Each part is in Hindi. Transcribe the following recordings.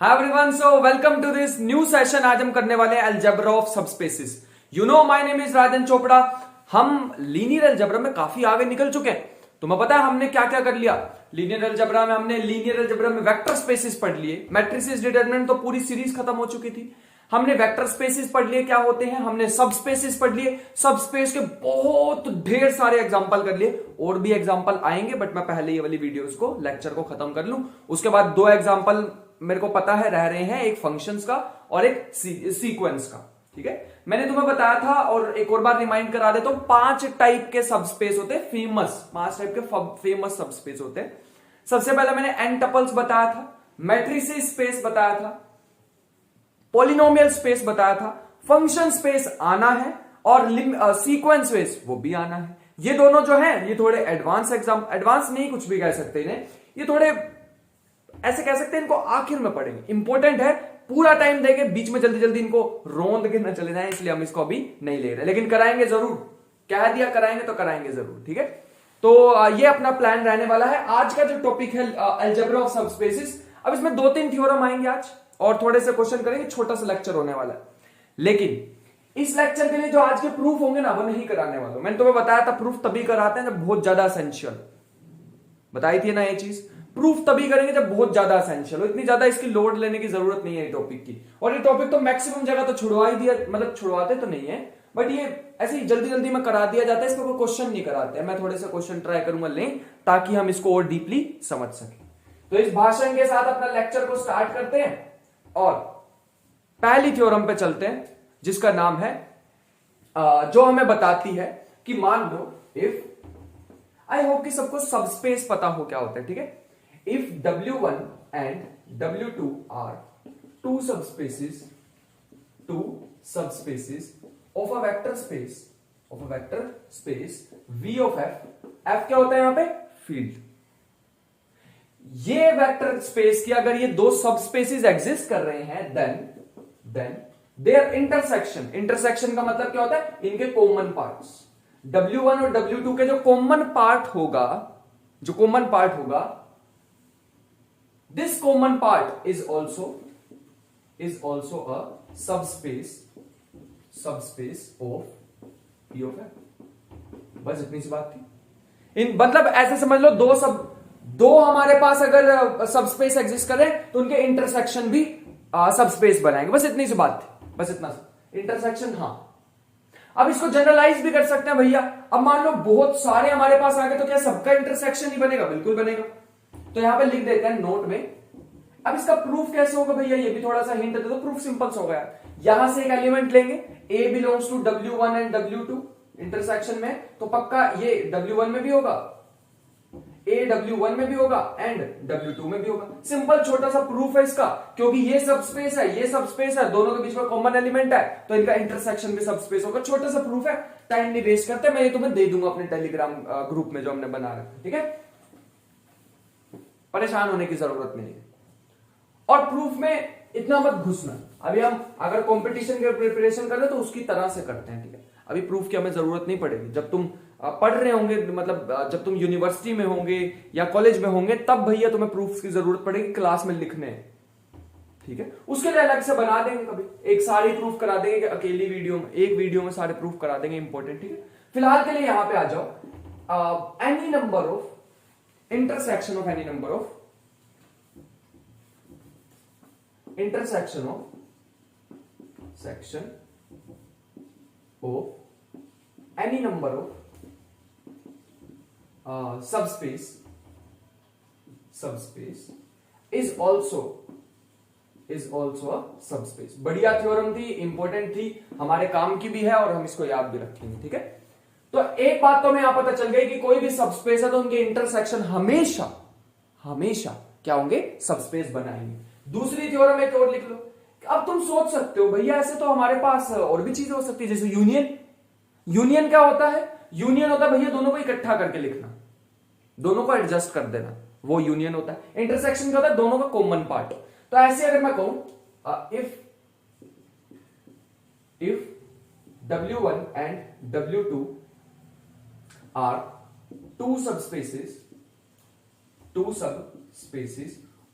Hi everyone, so welcome to this new session. आज हम करने वाले हैं algebra of subspaces. You know my name is Rajan Chopra. हम लीनियर अलजेब्रा में काफी आगे निकल चुके हैं। तुम्हें पता है हमने क्या क्या कर लिया। लीनियर अलजेब्रा में हमने वेक्टर स्पेसेस पढ़ लिए, मैट्रिसेस डिटरमिनेंट तो पूरी सीरीज खत्म हो चुकी थी। हमने वेक्टर स्पेसेस पढ़ लिए क्या होते हैं, हमने सब स्पेसेस पढ़ लिए, सब स्पेस के बहुत ढेर सारे एग्जांपल कर लिए। और भी एग्जांपल आएंगे बट मैं पहले ये वाली वीडियोस को लेक्चर को खत्म कर लूं। उसके बाद दो एग्जांपल मेरे को पता है रह रहे हैं, एक फंक्शंस का और एक सीक्वेंस का। ठीक है, मैंने तुम्हें बताया था और एक और बार रिमाइंड करा देता हूं। 5 टाइप के सबस्पेस होते हैं, 5 टाइप के फेमस सबस्पेस होते हैं। सबसे पहले मैंने एन टपल्स बताया था, मैट्रिसेस स्पेस बताया था, पॉलिनोमियल स्पेस बताया था, फंक्शन स्पेस आना है और सीक्वेंस स्पेस वो भी आना है। ये दोनों जो है ये थोड़े एडवांस नहीं कुछ भी कह सकते इन्हें, ये थोड़े ऐसे कह सकते हैं, इनको आखिर में पढ़ेंगे। इंपॉर्टेंट है, पूरा टाइम देंगे, बीच में जल्दी जल्दी इनको रोंद के न चले जाए, इसलिए हम इसको अभी नहीं ले रहे, लेकिन कराएंगे जरूर। कह दिया कराएंगे तो कराएंगे जरूर। ठीक है, तो ये अपना प्लान रहने वाला है। आज का जो टॉपिक है अलजेब्रा ऑफ सबस्पेसेस, अब इसमें 2-3 थ्योरम आएंगे आज और थोड़े से क्वेश्चन करेंगे, छोटा सा लेक्चर होने वाला है। लेकिन इस लेक्चर के लिए जो आज के प्रूफ होंगे ना वो नहीं कराने वाला। मैंने तुम्हें बताया था प्रूफ तभी कराते हैं जब बहुत ज्यादा असेंशियल, बताई थी ना ये चीज। प्रूफ तभी करेंगे जब बहुत ज्यादा असेंशियल हो, इतनी ज्यादा इसकी लोड लेने की जरूरत नहीं है टॉपिक की। और ये टॉपिक तो मैक्सिमम जगह तो छुड़वा ही दिया, मतलब छुड़वाते तो नहीं है बट ये ऐसे ही जल्दी जल्दी में करा दिया जाता है, इसमें कोई क्वेश्चन नहीं कराते हैं। मैं थोड़े से क्वेश्चन ट्राई करूंगा लें ताकि हम इसको और डीपली समझ सकें। तो इस भाषण के साथ अपना लेक्चर को स्टार्ट करते हैं और पहली थ्योरम पे चलते हैं, जिसका नाम है जो हमें बताती है कि मान लो इफ, आई होप कि सबको सबस्पेस पता हो क्या होता है। ठीक है, if W1 and W2 are two subspaces of a vector space V of F क्या होता है यहां पे, फील्ड। ये वेक्टर स्पेस की अगर ये दो सबस्पेसेस एग्जिस्ट कर रहे हैं देन देयर इंटरसेक्शन का मतलब क्या होता है, इनके कॉमन पार्ट्स। W1 और W2 के जो कॉमन पार्ट होगा, this common part is also a subspace of P of F। बस इतनी सी बात थी। मतलब ऐसे समझ लो, दो हमारे पास अगर सबस्पेस एग्जिस्ट करें तो उनके इंटरसेक्शन भी सबस्पेस बनाएंगे। बस इतनी सी बात थी, बस इतना इंटरसेक्शन। हाँ, अब इसको जनरलाइज भी कर सकते हैं भैया। अब मान लो बहुत सारे हमारे पास आ गए तो क्या सबका इंटरसेक्शन ही बनेगा? बिल्कुल बनेगा। तो यहां पे लिख देते हैं नोट में। अब इसका प्रूफ कैसे होगा भैया, ये भी थोड़ा सा हिंट दे दो। प्रूफ सिंपल हो गया, यहां से एक एलिमेंट लेंगे, A belongs to W1 and W2 intersection में, तो पक्का ये W1 में भी होगा, ए W1 में भी होगा एंड W2 में भी होगा। सिंपल छोटा सा प्रूफ है इसका, क्योंकि ये सबस्पेस है, ये सबस्पेस है, दोनों के बीच में कॉमन एलिमेंट है, तो इनका इंटरसेक्शन भी सबस्पेस होगा। छोटा सा प्रूफ है, टाइम नहीं वेस्ट करते, मैं ये तुम्हें दे दूंगा अपने टेलीग्राम ग्रुप में जो हमने बना रखा। ठीक है, परेशान होने की जरूरत नहीं है। और प्रूफ में इतना मत घुसना। अभी हम अगर कंपटीशन के प्रिपरेशन कर रहे तो उसकी तरह से करते हैं। ठीक है, अभी प्रूफ की हमें जरूरत नहीं पड़ेगी। जब तुम पढ़ रहे होंगे, मतलब जब तुम यूनिवर्सिटी में होंगे या कॉलेज में होंगे, तब भैया तुम्हें प्रूफ की जरूरत पड़ेगी, क्लास में लिखने हैं। ठीक है, उसके लिए अलग से बना देंगे, कभी एक सारी प्रूफ करा देंगे कि अकेली वीडियो में, एक वीडियो में सारे प्रूफ करा देंगे। इंपॉर्टेंट। ठीक है, फिलहाल के लिए यहां पे आ जाओ। Any number of intersection of any number of any number of subspace is also a subspace। बढ़िया थ्योरम थी, इंपॉर्टेंट थी, हमारे काम की भी है और हम इसको याद भी रखेंगे। ठीक है, तो एक बात तो हमें यहां पता चल गई कि कोई भी सबस्पेस है तो उनके इंटरसेक्शन हमेशा क्या होंगे, सबस्पेस बनाएंगे। दूसरी थ्योरम एक और लिख लो। अब तुम सोच सकते हो भैया ऐसे तो हमारे पास और भी चीजें हो सकती है, जैसे यूनियन क्या होता है? यूनियन होता है भैया दोनों को इकट्ठा करके लिखना, दोनों को एडजस्ट कर देना, वो यूनियन होता है। इंटरसेक्शन क्या होता है? दोनों का कॉमन पार्ट। तो ऐसे अगर मैं कहूं if W1 and W2 are two subspaces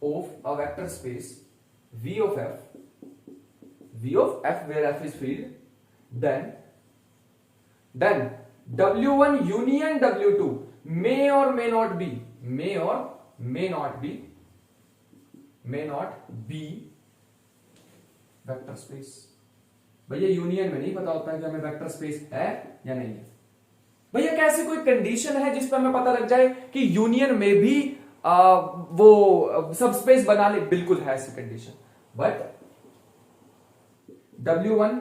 of a vector space V of F where F is field, then W1 union W2 may or may not be vector space. भैया यूनियन में नहीं पता होता है कि हमें वेक्टर स्पेस है या नहीं है। भैया कैसी कोई कंडीशन है जिस पर हमें पता लग जाए कि यूनियन में भी वो सबस्पेस बना ले? बिल्कुल है ऐसी condition, but W1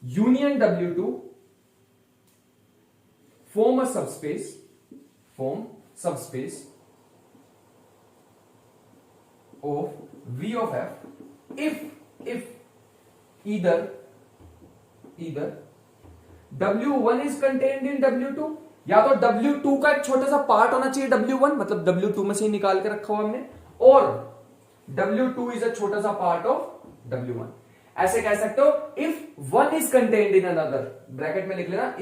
union W2 form subspace of V of F if either W1 is contained in W2, या तो W2 का एक छोटा सा पार्ट होना चाहिए W1, मतलब W2 में से ही निकाल के रखा हुआ हमने, और W2 इज अ छोटा सा पार्ट ऑफ W1। ऐसे कह सकते हो if one is contained in another, bracket में लिख लेना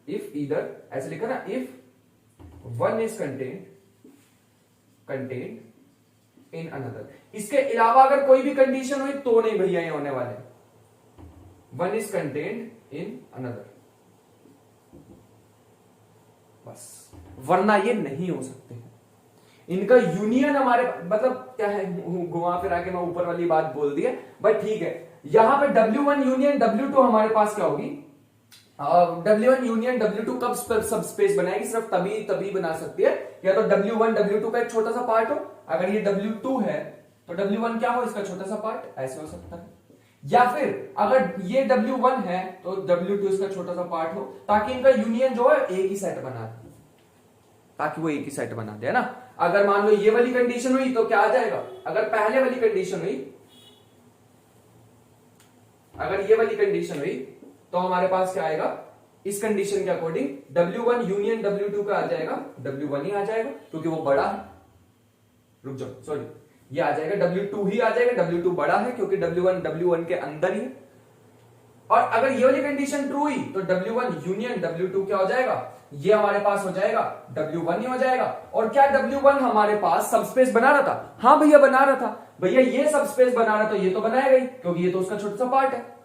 इफ ईदर, ऐसे लिखा ना, if one is contained in another. इसके अलावा अगर कोई भी कंडीशन हुई तो नहीं भैया ये होने वाले, one is contained in another बस, वरना ये नहीं हो सकते हैं। इनका यूनियन हमारे, मतलब क्या है, घुमा फिरा के मैं ऊपर वाली बात बोल दी है, बट ठीक है। यहां पे W1 यूनियन W2 हमारे पास क्या होगी, W1 यूनियन W2 कब सबस्पेस बनाएगी? सिर्फ तभी बना सकती है या तो W1 W2 का एक छोटा सा पार्ट हो, अगर ये W2 है तो W1 क्या हो, इसका छोटा सा पार्ट, ऐसे हो सकता है। या फिर अगर ये W1 है तो W2 इसका छोटा सा पार्ट हो, ताकि इनका यूनियन जो है एक ही सेट बना दे, ताकि वो एक ही सेट बना दे, है ना। अगर मान लो ये वाली कंडीशन हुई तो क्या आ जाएगा, अगर पहले वाली कंडीशन हुई, अगर ये वाली कंडीशन हुई तो हमारे पास क्या आएगा, इस कंडीशन के अकॉर्डिंग W1 यूनियन W2 का आ जाएगा, W1 ही आ जाएगा क्योंकि वो बड़ा है। रुक जाओ, सॉरी, ये आ जाएगा W2 ही आ जाएगा, W2 बड़ा है क्योंकि W1 के अंदर ही है। और अगर ये वाली कंडीशन ट्रू हुई तो W1 यूनियन W2 क्या हो जाएगा, ये हमारे पास हो जाएगा W1 ही हो जाएगा। और क्या W1 हमारे पास सबस्पेस बना रहा था? हाँ भैया बना रहा था। भैया ये सबस्पेस बना रहा था, ये तो बनाएगा ही क्योंकि ये तो उसका छोटा सा पार्ट है।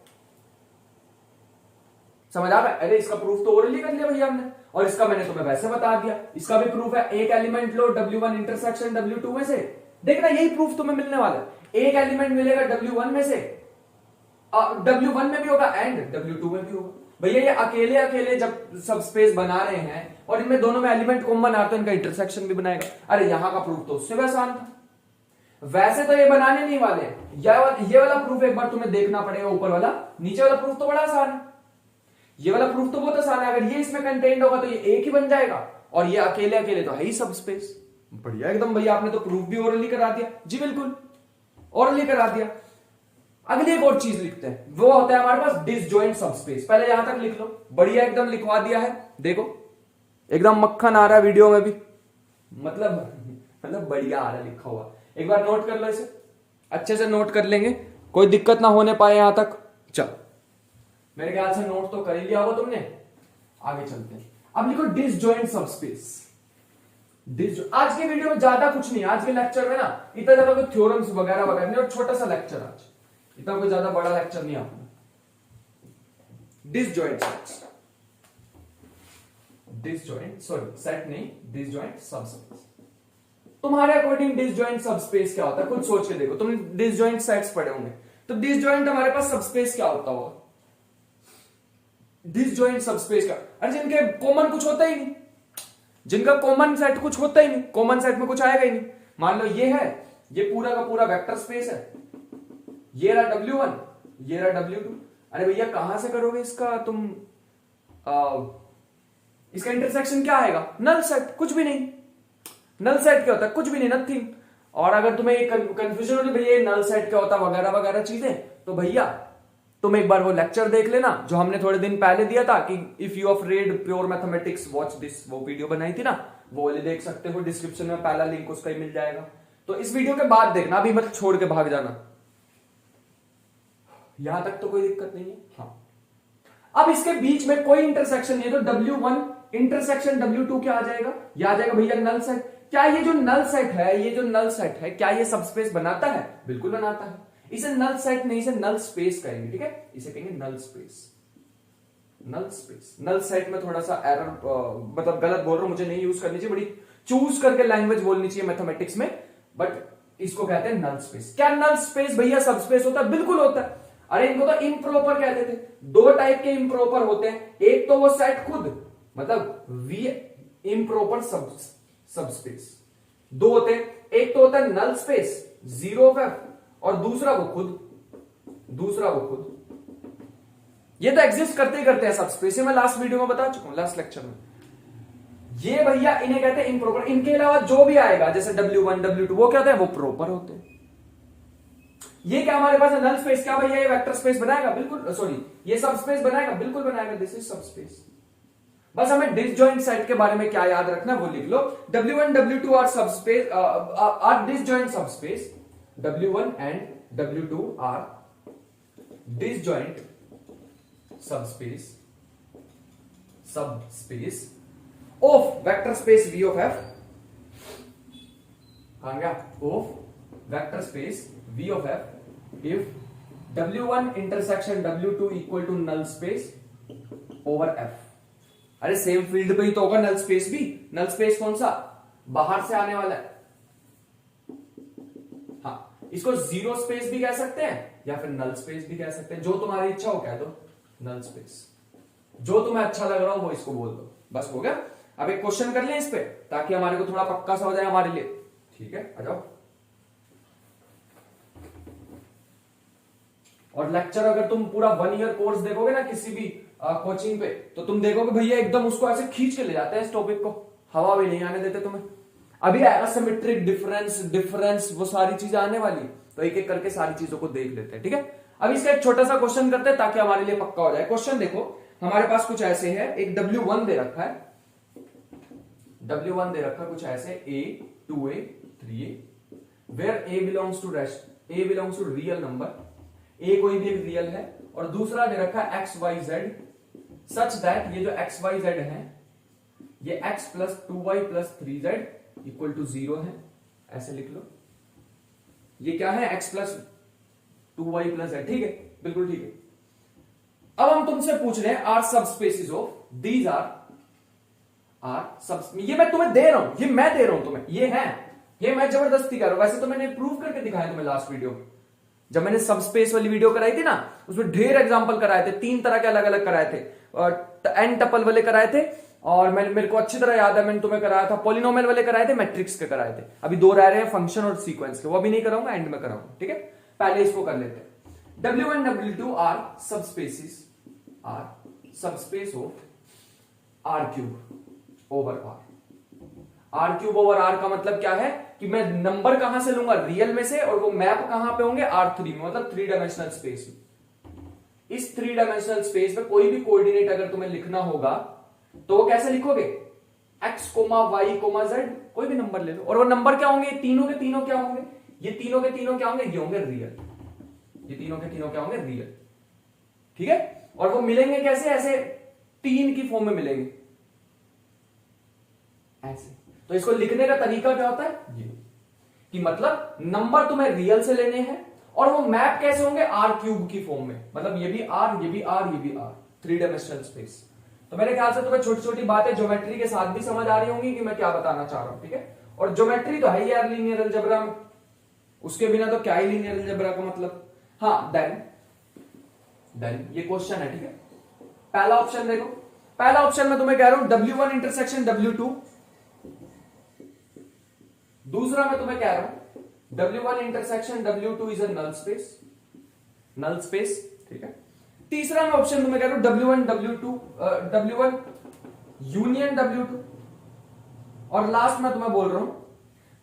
समझ आ रहा है? अरे इसका प्रूफ तो ओरली कर लिया भैया हमने, और इसका मैंने तुम्हें वैसे बता दिया। इसका भी प्रूफ है, एक एलिमेंट लो W1 इंटरसेक्शन W2 में से, देखना यही प्रूफ तुम्हें मिलने वाला है। एक एलिमेंट मिलेगा W1 में से, W1 में भी होगा एंड W2 में भी होगा। भैया ये अकेले अकेले जब सबस्पेस बना रहे हैं और इनमें दोनों में एलिमेंट कॉमन आता है, इनका इंटरसेक्शन भी बनाएगा। अरे यहां का प्रूफ तो उससे भी आसान था। वैसे तो ये बनाने नहीं वाले, ये वाला प्रूफ एक बार तुम्हें देखना पड़ेगा, ऊपर वाला। नीचे वाला प्रूफ तो बड़ा आसान है, ये वाला प्रूफ तो बहुत आसान है। अगर ये इसमें कंटेंट होगा तो ये एक ही बन जाएगा, और ये अकेले अकेले तो है ही सबस्पेस। बढ़िया एकदम भैया, आपने तो प्रूफ भी ओरली करा दिया। जी बिल्कुल, ओरली करा दिया। अगली एक और चीज लिखते हैं, वो होता है हमारे पास डिसजॉइंट सबस्पेस। पहले यहां तक लिख लो, बढ़िया एकदम लिखवा दिया है, देखो एकदम मक्खन आ रहा है वीडियो में भी, मतलब बढ़िया आ रहा है लिखा हुआ। एक बार नोट कर लो, इसे अच्छे से नोट कर लेंगे, कोई दिक्कत ना होने पाए यहां तक। चल, मेरे ख्याल से नोट तो कर ही लिया होगा तुमने। आगे चलते हैं, अब लिखो डिसजॉइंट सबस्पेस। आज के वीडियो में ज्यादा कुछ नहीं, आज के लेक्चर में ना इतना ज्यादा कोई थ्योरम्स वगैरह वगैरह नहीं, और छोटा सा लेक्चर आज, इतना कोई ज्यादा बड़ा लेक्चर नहीं आपने। डिसजॉइंट सेट नहीं, डिसजॉइंट सबस्पेस। तुम्हारे अकॉर्डिंग डिसजॉइंट सबस्पेस क्या होता है, कुछ सोच के देखो। तुमने डिसजॉइंट सेट्स पढ़े होंगे, तो डिसजॉइंट हमारे पास सबस्पेस क्या होता होगा? डिसजॉइंट सबस्पेस का, अरे जिनके कॉमन कुछ होता ही नहीं, जिनका कॉमन सेट कुछ होता ही नहीं, कॉमन सेट में कुछ आएगा ही नहीं। मान लो ये है, ये पूरा का पूरा वेक्टर स्पेस है, ये रहा W1, ये रहा W2। अरे भैया कहां से करोगे इसका तुम, इसका इंटरसेक्शन क्या आएगा? नल सेट, कुछ भी नहीं। नल सेट क्या होता है? कुछ भी नहीं, नथिंग। और अगर तुम्हें एक कंफ्यूजन होती भैया नल सेट क्या होता है वगैरह वगैरह चीजें, तो भैया तुम एक बार वो लेक्चर देख लेना जो हमने थोड़े दिन पहले दिया था कि if you have read pure mathematics watch this, वो वीडियो बनाई थी ना, वो वाली देख सकते हो, डिस्क्रिप्शन में पहला लिंक उसका ही मिल जाएगा। तो इस वीडियो के बाद देखना, अभी मत छोड़ के भाग जाना। यहां तक तो कोई दिक्कत नहीं है। हाँ, अब इसके बीच में कोई इंटरसेक्शन नहीं है, तो W1 इंटरसेक्शन W2 क्या आ जाएगा? यह आ जाएगा भैया नल सेट। क्या ये जो नल सेट है, ये जो नल सेट है, क्या ये सबस्पेस बनाता है? बिल्कुल बनाता है। इसे नल सेट नहीं, इसे नल स्पेस कहेंगे, ठीक है, इसे कहेंगे null space. Null space, null set में थोड़ा सा एरर, मतलब गलत बोल रहा हूं, मुझे नहीं यूज करनी चाहिए, बड़ी चूज करके लैंग्वेज बोलनी चाहिए मैथमेटिक्स में, बट इसको कहते हैं नल स्पेस। क्या नल स्पेस भैया सबस्पेस होता है? बिल्कुल होता है। अरे इनको तो इम्प्रॉपर कहते थे। दो टाइप के इम्प्रॉपर होते हैं, एक तो वो सेट खुद, मतलब वी इम्प्रॉपर सबस्पेस, दो होते हैं, एक तो होता है null space zero of F, और दूसरा वो खुद। ये तो एग्जिस्ट करते ही करते हैं सबस्पेस, मैं लास्ट वीडियो में बता चुका हूं, लास्ट लेक्चर में। ये भैया इन्हें कहते हैं इम्प्रॉपर। इनके अलावा जो भी आएगा जैसे W1 W2 वो क्या होते हैं? वो प्रॉपर होते हैं। ये क्या हमारे पास है? Null space. क्या भैया ये वेक्टर स्पेस बनाएगा? बिल्कुल, सॉरी, ये सब स्पेस बनाएगा? बिल्कुल बनाएगा। दिस इज सब स्पेस। बस हमें डिसजॉइंट सेट के बारे में क्या याद रखना वो लिख लो। W1 W2 are subspace, are disjoint subspace. W1 and W2 are disjoint subspace of vector space V of F। कहां गया? Of vector space V of F if W1 intersection W2 equal to null space over F। अरे सेम फील्ड पे ही तो होगा नल स्पेस भी। नल स्पेस कौन सा? बाहर से आने वाला है। हाँ, इसको जीरो स्पेस भी कह सकते हैं या फिर नल स्पेस भी कह सकते हैं, जो तुम्हारी इच्छा हो कह दो। नल स्पेस, जो तुम्हें अच्छा लग रहा हो वो इसको बोल दो। बस हो गया। अब एक क्वेश्चन कर लें इस पे, ताकि हमारे को थोड़ा पक्का सा हो जाए हमारे लिए। ठीक है, आ जाओ। और लेक्चर अगर तुम पूरा 1 ईयर कोर्स देखोगे ना किसी भी कोचिंग पे, तो तुम देखोगे भैया एकदम उसको ऐसे खींच के ले जाते हैं इस टॉपिक को, हवा भी नहीं आने देते तुम्हें। अभी आएगा सिमेट्रिक डिफरेंस वो सारी चीजें आने वाली, तो एक एक करके सारी चीजों को देख लेते हैं। ठीक है, अब इसका एक छोटा सा क्वेश्चन करते हैं ताकि हमारे लिए पक्का हो जाए। क्वेश्चन देखो, हमारे पास कुछ ऐसे है, एक W1 दे रखा है, W1 दे रखा कुछ ऐसे A 2A 3A, where A belongs to real number, A कोई भी एक रियल है, और दूसरा दे रखा है XYZ सच दैट ये जो XYZ है ये x plus 2y plus 3z equal to 0 है। ऐसे लिख लो, ये क्या है? x plus 2y plus z। ठीक है, बिल्कुल ठीक है। अब हम तुमसे पूछ रहे हैं are subspaces of these are सब, ये मैं तुम्हें दे रहा हूं, ये मैं दे रहा हूं तुम्हें, ये है, ये मैं जबरदस्ती कर रहा हूं। वैसे तो मैंने प्रूव करके दिखाया तुम्हें लास्ट वीडियो में, जब मैंने सब स्पेस वाली वीडियो कराई थी ना, उसमें ढेर एग्जांपल कराए थे, 3 तरह के अलग अलग कराए थे, एन टपल वाले कराए थे, और मेरे को अच्छी तरह याद है मैंने तुम्हें कराया था, पॉलिनोमियल वाले कराए थे, मैट्रिक्स के कराए थे। अभी 2 रह रहे हैं, फंक्शन और सीक्वेंस के, वो अभी नहीं कराऊंगा, एंड में कराऊंगा। ठीक है, पहले इसको कर लेते हैं। W1 W2 are subspace of R cube over R cube over R का मतलब क्या है कि मैं नंबर कहां से लूंगा? रियल में से, और वो मैप कहां पे होंगे? R3 में, मतलब 3 डायमेंशनल स्पेस में। इस 3 डायमेंशनल स्पेस में कोई भी कोऑर्डिनेट अगर तुम्हें लिखना होगा तो वो कैसे लिखोगे? x, y, z, कोई भी नंबर ले लो, और वो नंबर क्या होंगे? तीनों के तीनों क्या होंगे? ये तीनों के तीनों क्या होंगे? ये होंगे रियल। ये तीनों के तीनों क्या होंगे? रियल। ठीक है, और वो मिलेंगे कैसे? ऐसे 3 की फॉर्म में मिलेंगे, ऐसे। तो इसको लिखने का तरीका क्या होता है? ये कि मतलब नंबर तुम्हें रियल से लेने हैं, और वो मैप कैसे होंगे? R क्यूब की फॉर्म में, मतलब ये भी R, ये भी R, ये भी R, 3 डायमेंशनल स्पेस। तो मेरे ख्याल से तुम्हें छोटी छोटी बातें ज्योमेट्री के साथ भी समझ आ रही होंगी कि मैं क्या बताना चाह रहा हूं। ठीक है, और ज्योमेट्री तो है यार लीनियर अलजेब्रा में, उसके बिना तो क्या ही लीनियर अलजेब्रा का मतलब। हाँ, देन ये क्वेश्चन है। ठीक है, पहला ऑप्शन देखो, पहला ऑप्शन में तुम्हें कह रहा हूं W1 इंटरसेक्शन W2, दूसरा मैं तुम्हें कह रहा हूं W1 intersection W2 is a null space. ठीक है, तीसरा मैं ऑप्शन तुम्हें कह रहा हूं W1 यूनियन W2, और लास्ट में तुम्हें बोल रहा हूं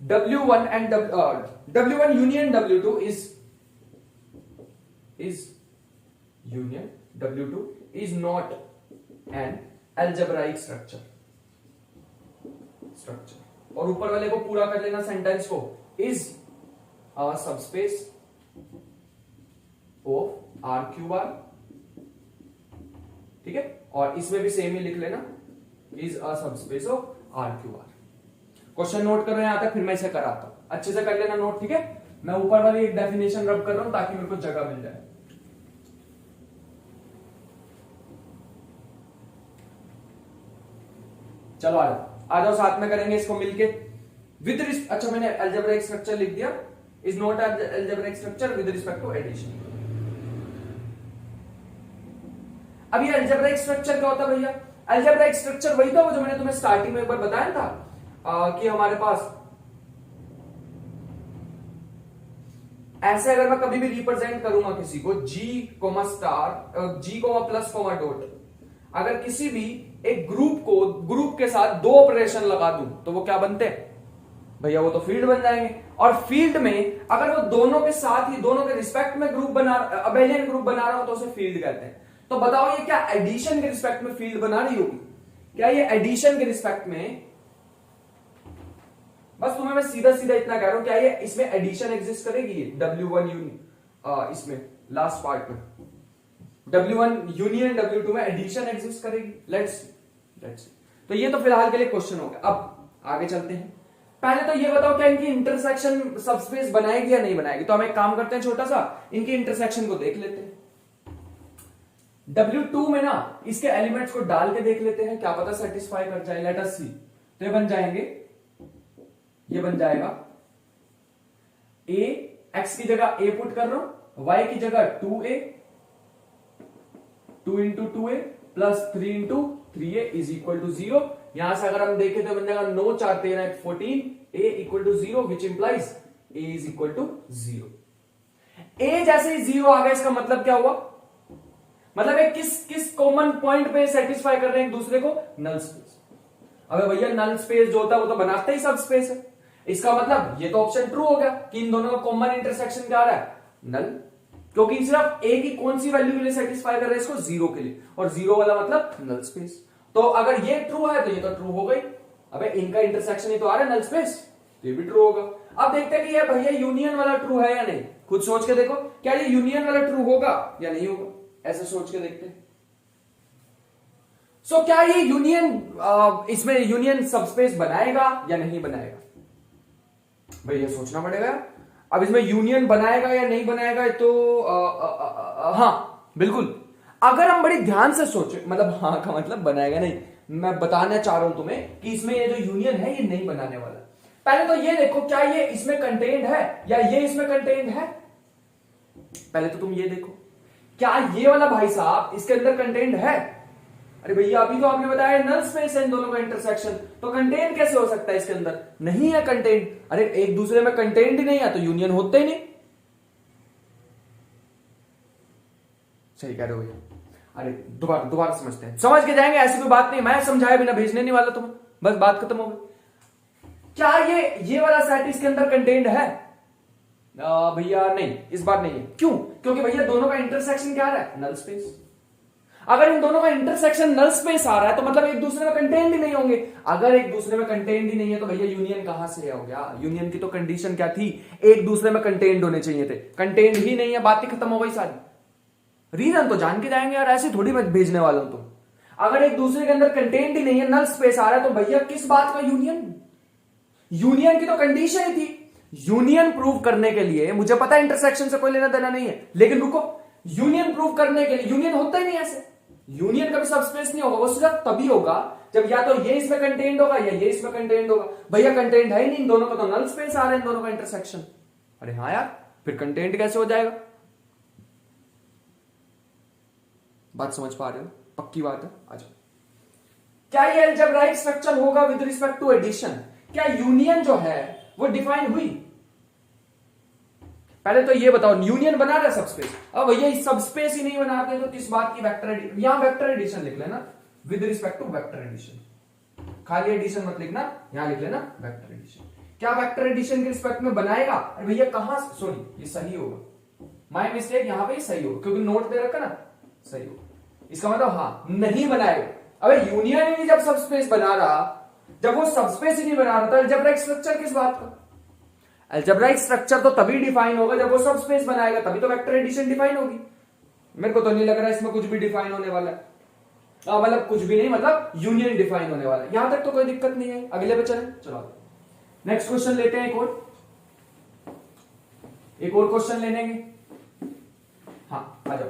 W1 union W2 is union W2 is not an algebraic structure. और ऊपर वाले को पूरा कर लेना सेंटेंस को, is a subspace of R cube R। ठीक है, और इसमें भी सेम ही लिख लेना, is a subspace of R cube R। Question note कर रहे हैं यहां तक, फिर मैं इसे कराता हूं, अच्छे से कर लेना नोट, ठीक है। मैं ऊपर वाली एक डेफिनेशन रब कर रहा हूं ताकि मेरे को जगह मिल जाए। चलो आ जाओ साथ में करेंगे इसको मिलके। विद अच्छा मैंने अलजेब्रिक स्ट्रक्चर लिख दिया, is not algebraic structure with respect to addition. अब ये अलजेब्रिक स्ट्रक्चर क्या होता है भैया? अलजेब्रिक स्ट्रक्चर वही था वो जो मैंने तुम्हें स्टार्टिंग में एक बार बताया था कि हमारे पास ऐसे अगर मैं कभी भी रिप्रेजेंट करूंगा किसी को जी कोमा स्टार, जी कोमा प्लस कोमा डॉट, अगर किसी भी एक ग्रुप के साथ दो ऑपरेशन लगा दूं तो वो क्या बनते हैं भैया? वो तो फील्ड बन जाएंगे। और फील्ड में अगर वो दोनों के साथ ही दोनों के रिस्पेक्ट में अबेलियन ग्रुप बना रहा हो तो उसे फील्ड कहते हैं। तो बताओ ये क्या एडिशन के रिस्पेक्ट में फील्ड बना रही होगी? क्या ये एडिशन के रिस्पेक्ट में? बस तुम्हें मैं सीधा सीधा इतना कह रहा हूं, क्या ये इसमें एडिशन एग्जिस्ट करेगी? W1 इसमें लास्ट पार्ट में W1 यूनियन W2 में एडिशन एग्जिस्ट करेगी? Let's see. तो ये तो फिलहाल के लिए क्वेश्चन हो गया। अब आगे चलते हैं। पहले तो ये बताओ क्या इनकी इंटरसेक्शन सबस्पेस बनाएगी या नहीं बनाएगी? तो हम एक काम करते हैं, छोटा सा इनकी इंटरसेक्शन को देख लेते हैं। W2 में ना इसके एलिमेंट्स को डाल के देख लेते हैं, क्या पता सेटिस्फाई कर जाए। लेट अस सी। तो ये बन जाएगा a, x की जगह a पुट कर रहा हूं, y की जगह 2a, 2 into 2a plus 3 into 3a is equal to 0। यहां से अगर हम देखें तो बन जाएगा 9 4 13 14, a equal to 0 which implies a is equal to 0। a जैसे ही 0 आ गया इसका मतलब क्या हुआ? मतलब ये किस कॉमन पॉइंट पे सेटिस्फाई कर रहे हैं एक दूसरे को? Null space. अबे भैया नल स्पेस जो होता है वो तो बनाता ही सब स्पेस है। इसका मतलब ये तो ऑप्शन ट्रू हो गया कि इन दोनों का कॉमन इंटरसेक्शन क्या आ रहा है? नल। क्योंकि सिर्फ ए की कौन सी वैल्यू के लिए सेटिस्फाई कर रहे हैं इसको? 0 के लिए, और 0 वाला मतलब नल स्पेस। तो अगर ये ट्रू है तो ये तो ट्रू हो गई। अबे इनका इंटरसेक्शन ही तो आ रहा है नल स्पेस, तो ये भी ट्रू होगा। अब देखते हैं कि ये भैया यूनियन वाला ट्रू है या नहीं। खुद सोच के देखो, क्या ये यूनियन वाला ट्रू होगा या नहीं होगा? ऐसे सोच के देखते हैं। सो क्या ये यूनियन इसमें यूनियन सबस्पेस बनाएगा या नहीं बनाएगा? भाई ये सोचना पड़ेगा। अब इसमें यूनियन बनाएगा या नहीं बनाएगा तो हाँ बिल्कुल। अगर हम बड़ी ध्यान से सोचे, मतलब हाँ का मतलब बनाएगा नहीं, मैं बताना चाह रहा हूं तुम्हें कि इसमें ये जो यूनियन है ये नहीं बनाने वाला। पहले तो ये देखो क्या ये इसमें कंटेंट है या ये इसमें कंटेंट है। पहले तो तुम ये देखो, क्या ये वाला भाई साहब इसके अंदर कंटेंट है? अरे भैया अभी तो आपने बताया नल स्पेस है इन दोनों का इंटरसेक्शन, तो कंटेंट कैसे हो सकता है इसके अंदर? नहीं है कंटेंट। अरे एक दूसरे में कंटेंट ही नहीं है तो यूनियन होते ही नहीं। सही कह रहे हो भैया। अरे दोबारा समझते हैं, समझ के जाएंगे, ऐसी कोई बात नहीं, मैं समझाया बिना भेजने नहीं वाला तुम्हें, बस बात खत्म हो गई। क्या ये वाला सेट इसके अंदर कंटेंट है? भैया नहीं, इस बार नहीं है। क्यों? क्योंकि भैया दोनों का इंटरसेक्शन क्या आ रहा है? Null space. अगर इन दोनों का इंटरसेक्शन नल स्पेस आ रहा है तो मतलब एक दूसरे में कंटेंट ही नहीं होंगे। अगर एक दूसरे में कंटेंट ही नहीं है तो भैया यूनियन कहां से हो गया? यूनियन की तो कंडीशन क्या थी? एक दूसरे में कंटेंट होने चाहिए थे, कंटेंट ही नहीं है, बात ही खत्म हो गई सारी। रीजन तो जान के जाएंगे यार, ऐसे थोड़ी मैं भेजने वाला हूं तुम। अगर एक दूसरे के अंदर कंटेंट ही नहीं है, नल स्पेस आ रहा है, तो भैया किस बात का यूनियन? यूनियन की तो कंडीशन ही थी। यूनियन प्रूव करने के लिए, मुझे पता है इंटरसेक्शन से कोई लेना देना नहीं है, लेकिन रुको, यूनियन प्रूव करने के लिए, यूनियन होता ही नहीं ऐसे। यूनियन कभी सबस्पेस नहीं होगा, वो सिर्फ तभी होगा जब या तो ये इसमें कंटेंट होगा या ये इसमें कंटेंट होगा। भैया कंटेंट है ही नहीं, इन दोनों का तो नल स्पेस आ रहा है, इन दोनों का इंटरसेक्शन। अरे हाँ यार, फिर कंटेंट कैसे हो जाएगा? बात समझ पा रहे हो? पक्की बात है। आ जाओ। क्या ये अलजेब्राइक स्ट्रक्चर होगा विद रिस्पेक्ट टू एडिशन? क्या यूनियन जो है वो डिफाइन हुई? पहले तो ये बताओ, यूनियन बना रहा है सबस्पेस। अब भैया सबस्पेस ही नहीं बनाते तो किस बात की वेक्टर एडिशन? यहां वेक्टर एडिशन लिख लेना, with respect to vector addition. खाली एडिशन मत लिखना, यहां लिख लेना वेक्टर एडिशन। क्या वेक्टर एडिशन के रिस्पेक्ट में बनाएगा? अरे भैया कहां? सॉरी, ये सही होगा, माय मिस्टेक, यहां पे सही होगा क्योंकि नोट दे रखा ना, सही होगा। इसका मतलब हाँ नहीं बनाएगा। अबे यूनियन ही नहीं जब सबस्पेस बना रहा, जब वो सबस्पेस ही नहीं बना रहा था, अलजेब्राइक स्ट्रक्चर किस बात का? अलजेब्राइक स्ट्रक्चर तो तभी डिफाइन होगा जब वो सबस्पेस बनाएगा, तभी तो वेक्टर एडिशन डिफाइन होगी। मेरे को तो नहीं लग रहा इसमें कुछ भी डिफाइन होने वाला है। मतलब कुछ भी नहीं, मतलब यूनियन डिफाइन होने वाला है। यहां तक तो कोई दिक्कत नहीं है। अगले पे चले, चलो नेक्स्ट क्वेश्चन लेते हैं, एक और क्वेश्चन लेने के। हाँ आ जाओ।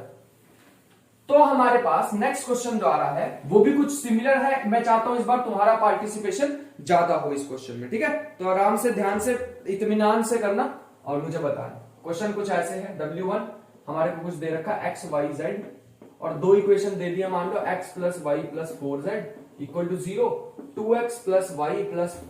तो हमारे पास नेक्स्ट क्वेश्चन जो आ रहा है वो भी कुछ सिमिलर है। मैं चाहता हूं इस बार तुम्हारा पार्टिसिपेशन ज्यादा हो इस क्वेश्चन में, ठीक है? तो आराम से, ध्यान से, इत्मीनान से करना और मुझे बताना। क्वेश्चन कुछ ऐसे है, W1 हमारे को कुछ दे रखा है x y z और दो इक्वेशन दे दिया, मान लो x plus y plus 4z equal to 0, 2x plus y plus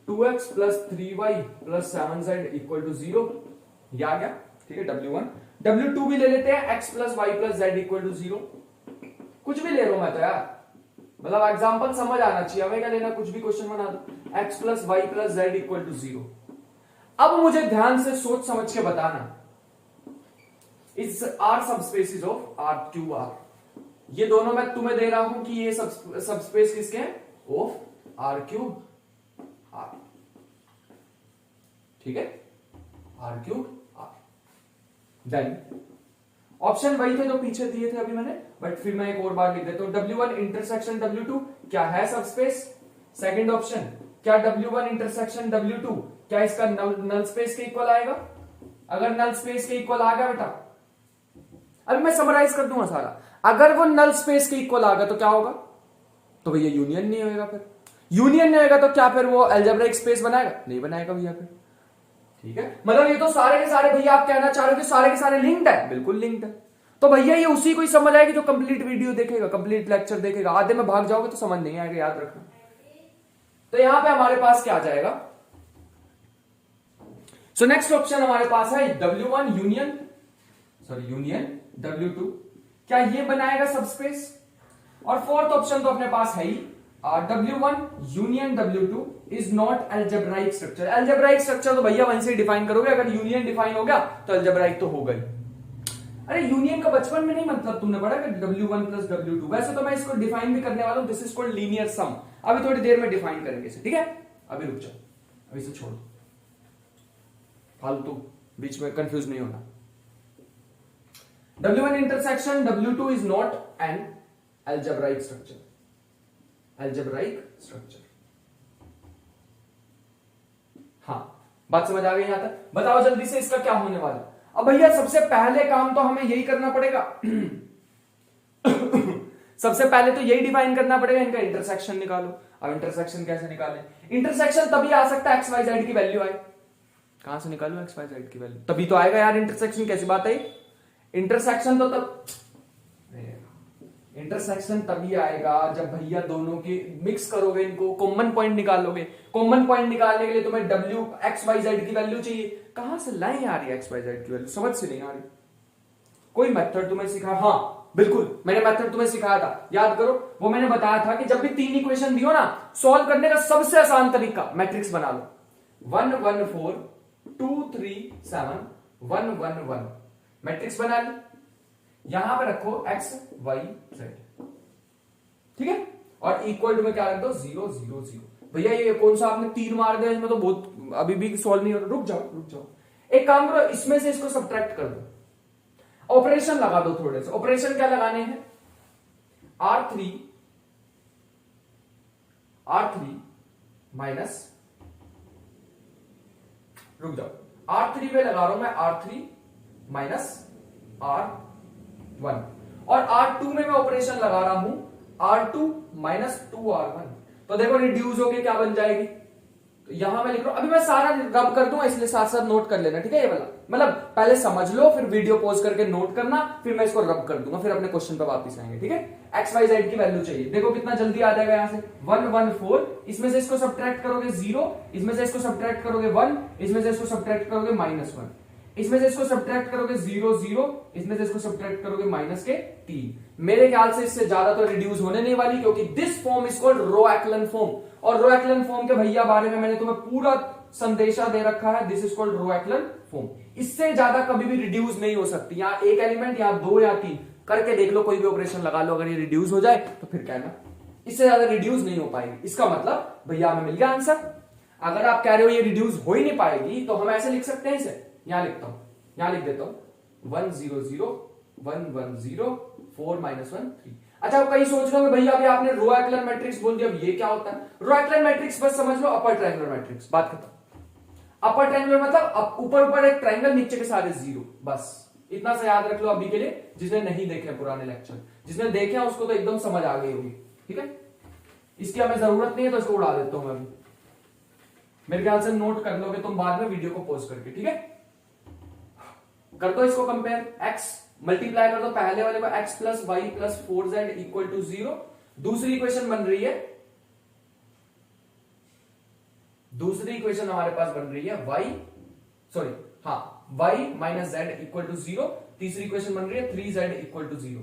2x plus 3y plus 7z equal to 0। ये आ गया, ठीक है, W1। W2 भी ले लेते हैं, x plus y plus z equal to 0। कुछ भी ले रहा हूं मैं तो यार, मतलब एग्जांपल समझ आना चाहिए, हमें क्या लेना, कुछ भी क्वेश्चन बना दो। x plus y plus z equal to 0। अब मुझे ध्यान से सोच समझ के बताना, is are subspaces of R Q R, ये दोनों मैं तुम्हें दे रहा हूं कि ये सबस्पेस किसके हैं, ऑफ आर क्यूब आर, ठीक है, R cube R. Then option वही थे जो पीछे दिए थे अभी मैंने, बट फिर मैं एक और बार लिख देता हूं। W1 इंटरसेक्शन W2 क्या है सबस्पेस? सेकंड ऑप्शन, क्या W1 इंटरसेक्शन W2 क्या इसका नल स्पेस के इक्वल आएगा? अगर नल स्पेस के इक्वल आ गया बेटा, अभी मैं समराइज कर दूंगा सारा, अगर वो नल स्पेस के इक्वल आ गया तो क्या होगा? तो भैया यूनियन नहीं होगा। फिर यूनियन नहीं होगा तो क्या फिर वो अलजेब्रिक स्पेस बनाएगा? नहीं बनाएगा भैया फिर, ठीक है? मतलब ये तो सारे के सारे, भैया आप कहना चाह रहे हो कि सारे के सारे लिंक्ड है? बिल्कुल लिंक्ड है। तो भैया ये उसी को ही समझ आएगी जो कंप्लीट वीडियो देखेगा, कंप्लीट लेक्चर देखेगा। आधे में भाग जाओगे तो समझ नहीं आएगा, याद रखना। तो यहां पे हमारे पास क्या आ जाएगा? सो नेक्स्ट ऑप्शन हमारे पास है W1 union, sorry union W2, क्या ये बनाएगा सबस्पेस? और फोर्थ ऑप्शन तो अपने पास है ही, W1 union W2 is not algebraic structure. Algebraic structure तो भैया वहीं से डिफाइन करोगे, अगर यूनियन डिफाइन हो गया तो अलजेब्राइक तो होगा ही। अरे यूनियन का बचपन में नहीं मतलब तुमने पढ़ा कि W1 प्लस W2, वैसे तो मैं इसको डिफाइन भी करने वाला हूं। दिस इज कॉल्ड लीनियर सम, अभी थोड़ी देर में डिफाइन करेंगे इसे, ठीक है? अभी रुक जाओ, अभी से छोड़ दो फालतू, बीच में कंफ्यूज नहीं होना। W1 intersection W2 is not an algebraic structure, algebraic structure। हाँ, बात समझ आ गई यहां तक? बताओ जल्दी से इसका क्या होने वाला। अब भैया सबसे पहले काम तो हमें यही करना पड़ेगा सबसे पहले तो यही डिफाइन करना पड़ेगा, इनका इंटरसेक्शन निकालो। अब इंटरसेक्शन कैसे निकालें? इंटरसेक्शन तभी आ सकता है एक्स वाई जेड की वैल्यू आए। कहां से निकालू एक्स वाई जेड की वैल्यू? तभी तो आएगा यार इंटरसेक्शन, कैसी बात है? इंटरसेक्शन तो तब, इंटरसेक्शन तभी आएगा जब भैया दोनों की मिक्स करोगे, इनको कॉमन पॉइंट निकालोगे। कॉमन पॉइंट निकालने के लिए तुम्हें W एक्स वाई जेड की वैल्यू चाहिए। कहां से लाइन आ रही है एक्स वाई जेड की वैल्यू? समझ से नहीं आ रही। कोई मेथड तुम्हें सिखा? हाँ बिल्कुल, मैंने मेथड तुम्हें सिखाया था, याद करो। वो मैंने बताया था कि जब भी तीन इक्वेशन दियो ना, सॉल्व करने का सबसे आसान तरीका मैट्रिक्स बना लो। 1 1 4 2 3 7 1 1 1 मैट्रिक्स बना ली। यहां पे रखो x y z, ठीक है? और इक्वल टू में क्या रख दो? 0 0 0। भैया ये कौन सा आपने तीर मार दिया, इसमें तो बहुत अभी भी सॉल्व नहीं हो रहा। रुक जाओ, एक काम करो, इसमें से इसको सब्ट्रैक्ट कर दो, ऑपरेशन लगा दो थोड़े से। ऑपरेशन क्या लगाने हैं? R3 माइनस, रुक जाओ, R3 पे लगा रहा हूं मैं, R3 माइनस R1, और R2 में मैं ऑपरेशन लगा रहा हूं R2 माइनस 2R1। तो देखो रिड्यूस होके क्या बन जाएगी? तो यहां मैं लिख रहा हूं, अभी मैं सारा रब कर दूंगा, इसलिए साथ साथ नोट कर लेना, ठीक है? ये वाला मतलब पहले समझ लो, फिर वीडियो पॉज करके नोट करना, फिर मैं इसको रब कर दूंगा, फिर अपने क्वेश्चन पे वापस आएंगे, ठीक है? एक्स वाई जेड की वैल्यू चाहिए, देखो कितना जल्दी आ जाएगा यहां से। 1 1 4, इसमें से इसको सब्ट्रैक्ट करोगे 0, इसमें से इसको सब्ट्रैक्ट करोगे 1, इसमें से इसको सब्ट्रैक्ट करोगे -1, इसमें से इसको सब्ट्रैक्ट करोगे 0 0, इसमें से इसको सब्ट्रैक्ट करोगे -3। मेरे ख्याल से इससे ज्यादा तो रिड्यूस होने नहीं वाली, क्योंकि this form is called row echelon form, और रो एक्लन फॉर्म के भैया बारे में मैंने तुम्हें पूरा संदेशा दे रखा है। This is called row echelon form. इससे ज्यादा कभी भी रिड्यूस नहीं हो सकती। यहां एक एलिमेंट, यहां 2 या 3 करके देख लो, कोई भी ऑपरेशन लगा लो, अगर ये रिड्यूस हो जाए तो फिर कहना इससे ज्यादा रिड्यूस नहीं हो पाएगी। इसका मतलब भैया हमें मिल गया आंसर। अगर आप कह रहे हो ये रिड्यूस हो ही नहीं पाएगी, तो हम ऐसे लिख सकते हैं इसे, यहां लिखता हूं, यहां लिख देता हूं 1 0 0 1 1 0 4 -1 3। अच्छा, आप कहीं सोच रहे हो भैया अभी आपने रो एक्लन मैट्रिक्स बोल दिया, अब ये क्या होता है? रो एक्लन मैट्रिक्स बस समझ लो अपर ट्रायंगुलर मैट्रिक्स, बात खत्म। अपर ट्रायंगुलर मतलब ऊपर ऊपर एक ट्रायंगल, नीचे के सारे जीरो, बस इतना सा याद रख लो अभी के लिए। जिसने नहीं देखे पुराने लेक्चर, जिसने देखे हैं उसको तो एकदम समझ आ गई होगी, ठीक है। इसकी हमें जरूरत नहीं है तो इसको उड़ा देता हूं मैं अभी। मेरे ख्याल से नोट कर लोगे तुम बाद में वीडियो को पॉज करके, ठीक है। कर दो इसको कंपेयर, x मल्टीप्लाई कर दो पहले वाले को, x plus y plus 4z equal to 0। दूसरी इक्वेशन बन रही है, दूसरी इक्वेशन हमारे पास बन रही है y minus z equal to 0। तीसरी इक्वेशन बन रही है 3z इक्वल टू 0।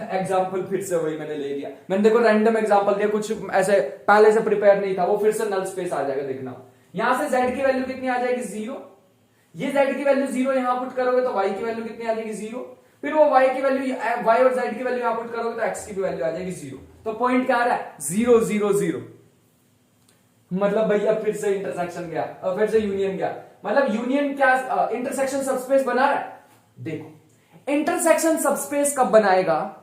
एग्जाम्पल फिर से वही मैंने ले लिया, मैंने देखो रैंडम एग्जाम्पल दिया, कुछ ऐसे पहले से प्रिपेयर नहीं था, वो फिर से नल स्पेस आ जाएगा, देखना। यहां से z की वैल्यू कितनी आ जाएगी 0, ये z की वैल्यू 0 यहां पुट करोगे तो y की वैल्यू कितनी आ जाएगी 0, फिर वो y की वैल्यू y और z की वैल्यू यहां पुट करोगे तो x की भी वैल्यू आ जाएगी 0। तो पॉइंट क्या आ रहा है 0 0 0, मतलब भैया फिर से इंटरसेक्शन गया और फिर से यूनियन गया। मतलब यूनियन क्या इंटरसेक्शन सबस्पेस बना रहा है? देखो इंटरसेक्शन सबस्पेस कब बनाएगा?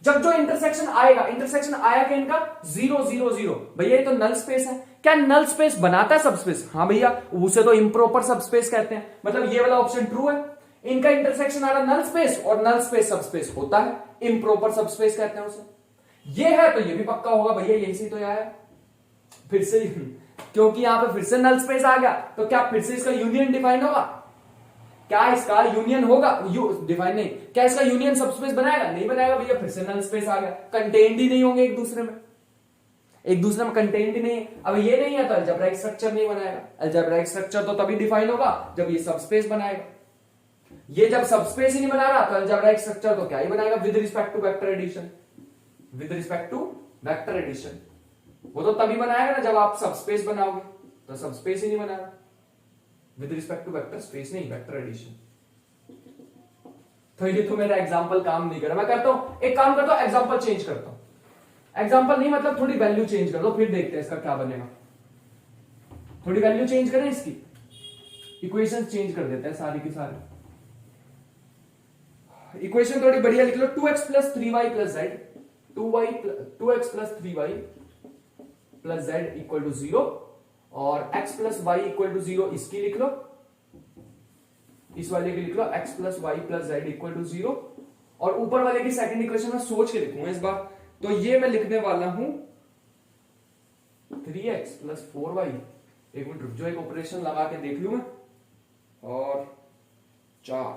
जब जो इंटरसेक्शन आएगा, इंटरसेक्शन आया कि इनका 0 0 0, भैया ये तो नल स्पेस है। क्या नल स्पेस बनाता है सबस्पेस? हाँ भैया, उसे तो इम्प्रॉपर सबस्पेस कहते हैं। मतलब ये वाला ऑप्शन ट्रू है, इनका इंटरसेक्शन आ रहा नल स्पेस, और नल स्पेस सबस्पेस होता है, इम्प्रॉपर सबस्पेस कहते हैं उसे। ये है तो ये भी पक्का होगा भैया, यही से तो आया फिर से, क्योंकि यहां पे फिर से नल स्पेस आ गया, तो क्या फिर से इसका यूनियन डिफाइन होगा? क्या इसका यूनियन होगा? डिफाइन नहीं, क्या इसका यूनियन सबस्पेस बनाएगा? नहीं बनाएगा भैया, फिर से नल स्पेस आ गया। कंटेन्ड ही नहीं होंगे एक दूसरे में, एक दूसरे में कंटेन्ड ही नहीं। अब ये नहीं है तो अलजेब्राइक स्ट्रक्चर नहीं बनाएगा। अलजेब्राइक स्ट्रक्चर तो तभी डिफाइन होगा जब ये सबस्पेस बनाएगा। ये जब सबस्पेस ही नहीं बना रहा तो अलजेब्राइक स्ट्रक्चर तो क्या ही बनाएगा with respect to vector addition, with respect to vector addition. वो तो तभी बनाएगा ना जब आप सबस्पेस बनाओगे, तो सबस्पेस ही नहीं बना रहा with respect to vector space, नहीं वेक्टर एडिशन। तो ये तो मेरा एग्जांपल काम नहीं कर रहा। मैं करता हूं, एक काम करता हूं, एग्जांपल चेंज करता हूं। एग्जांपल नहीं मतलब थोड़ी वैल्यू चेंज कर दो, फिर देखते हैं इसका क्या बनेगा। थोड़ी वैल्यू चेंज करें इसकी, इक्वेशन चेंज कर देते हैं सारी की सारी। इक्वेशन थोड़ी बढ़िया लिख लो, 2x plus 3y plus z, 2x plus 3y plus z equal to 0, और x plus y equal to 0 इसकी लिख लो, इस वाले की लिख लो x plus y plus z equal to 0, और ऊपर वाले की सेकंड इक्वेशन में सोच के लिखूंगा इस बार। तो ये मैं लिखने वाला हूं 3x प्लस 4y, एक मिनट रुक, जो एक ऑपरेशन लगा के देख लू मैं, और 4,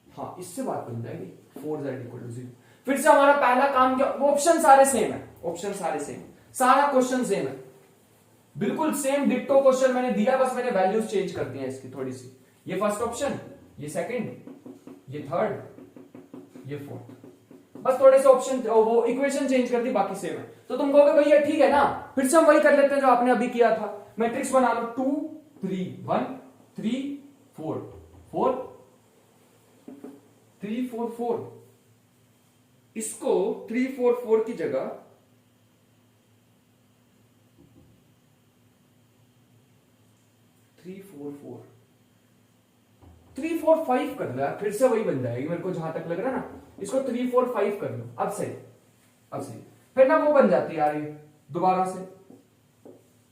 हाँ इससे बात बन जाएगी 4z इक्वल टू 0। फिर से हमारा पहला काम क्या, ऑप्शन सारे सेम है, ऑप्शन सारे सेम, सारा क्वेश्चन सेम है, बिल्कुल सेम डिट्टो क्वेश्चन मैंने दिया, बस मैंने वैल्यूज चेंज कर दी है इसकी थोड़ी सी। ये फर्स्ट ऑप्शन, ये सेकंड, ये थर्ड, ये फोर्थ, बस थोड़े से ऑप्शन वो इक्वेशन चेंज कर दी, बाकी सेम है। तो तुम कहोगे भैया ठीक है ना, फिर से हम वही कर लेते हैं जो आपने अभी किया था। मैट्रिक्स बना लो 2 3 1 3 4 4 3 4 4, इसको 3 4 4 की जगह 3 4 4 3 4 5 कर लो यार, फिर से वही बन जाएगी मेरे को जहां तक लग रहा है ना। इसको 3 4 5 कर लो, अब सही, अब सही, फिर ना वो बन जाती है यार ये दोबारा से।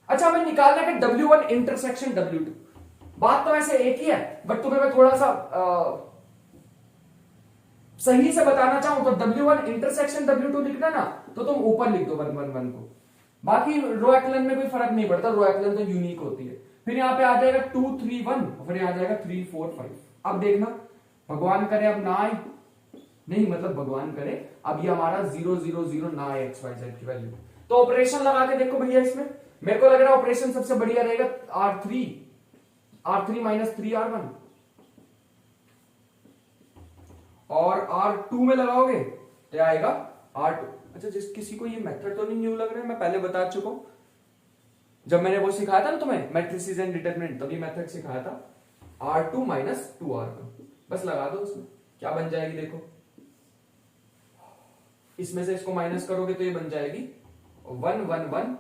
अच्छा, हमें निकालना है कि W1 इंटरसेक्शन W2। बात तो वैसे एक ही है, बट तुम्हें मैं थोड़ा सा सही से बताना चाहूं तो W1 इंटरसेक्शन W2 लिखना ना, तो तुम ऊपर लिख दो 1 1 1 को। बाकी रो एक्लन में कोई फर्क नहीं पड़ता, रो एक्लन तो यूनिक होती है। फिर यहां पे आ जाएगा 2 3 1, फिर यहां आ जाएगा 3 4 5। अब देखना, भगवान करे अब ना आए, नहीं मतलब भगवान करे अब ये हमारा 0 0 0 ना आए एक्स वाई जेड की वैल्यू, तो ऑपरेशन लगा के देखो भैया। इसमें मेरे को लग रहा है ऑपरेशन सबसे बढ़िया रहेगा R3 माइनस 3R1, और R2 में लगाओगे तो आएगा R2। अच्छा, जिस किसी को ये मेथड तो नहीं न्यू लग रहा है, मैं पहले बता चुका हूं जब मैंने वो सिखाया था ना तुम्हें मैट्रिसेस एंड डिटरमिनेंट, तभी मेथड सिखाया था। R2 माइनस 2R1 बस लगा दो उसमें, क्या बन जाएगी देखो। इसमें से इसको माइनस करोगे तो ये बन जाएगी 1 1 1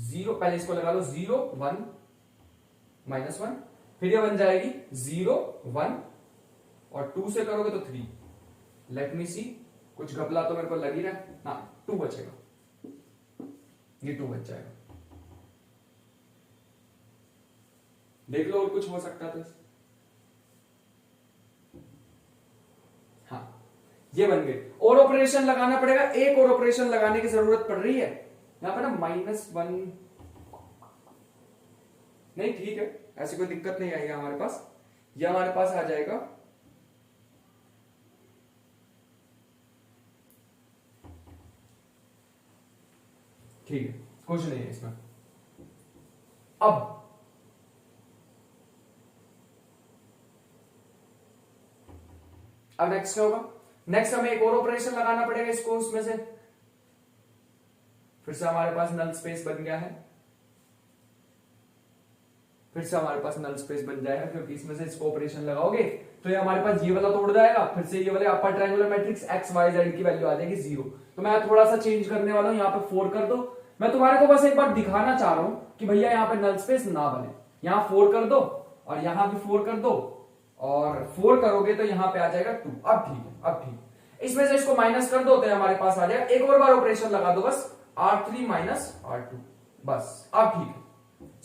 0, पहले इसको लगा लो 0 1 माइनस 1, फिर ये बन जाएगी 0 1, और 2 से करोगे तो 3। लेट मी सी, कुछ घपला तो मेरे को लग ही रहा है। हाँ 2 बचेगा, ये 2 बच जाएगा। देख लो और कुछ हो सकता था। हाँ ये बन गए। और ऑपरेशन लगाना पड़ेगा, एक और ऑपरेशन लगाने की जरूरत पड़ रही है यहां पे ना, -1। नहीं ठीक है, ऐसी कोई दिक्कत नहीं आएगी हमारे पास। यह हमारे पास आ जाएगा ठीक है, कुछ नहीं है इसमें। अब नेक्स्ट क्या होगा? नेक्स्ट हमें एक और ऑपरेशन लगाना पड़ेगा इसको उसमें से। फिर से हमारे पास नल स्पेस बन गया है, फिर से हमारे पास नल स्पेस बन जाएगा, क्योंकि इसमें से इसको ऑपरेशन लगाओगे तो ये हमारे पास ये वाला तोड़ जाएगा, फिर से ये वाले upper triangular matrix x y z की वैल्यू आ जाएगी 0। तो मैं थोड़ा सा चेंज करने वाला हूं, यहाँ पे 4 कर दो। मैं तुम्हारे को बस एक बार दिखाना चाह रहा हूं कि भैया यहाँ पे नल स्पेस ना बने। यहाँ 4 कर दो और यहां भी 4 कर दो, और 4 करोगे तो यहां पे आ जाएगा 2। अब ठीक है, अब ठीक है। इसमें से इसको माइनस कर दो तो हमारे पास आ जाएगा। एक और बार ऑपरेशन लगा दो बस, R3 माइनस R2, बस अब ठीक है।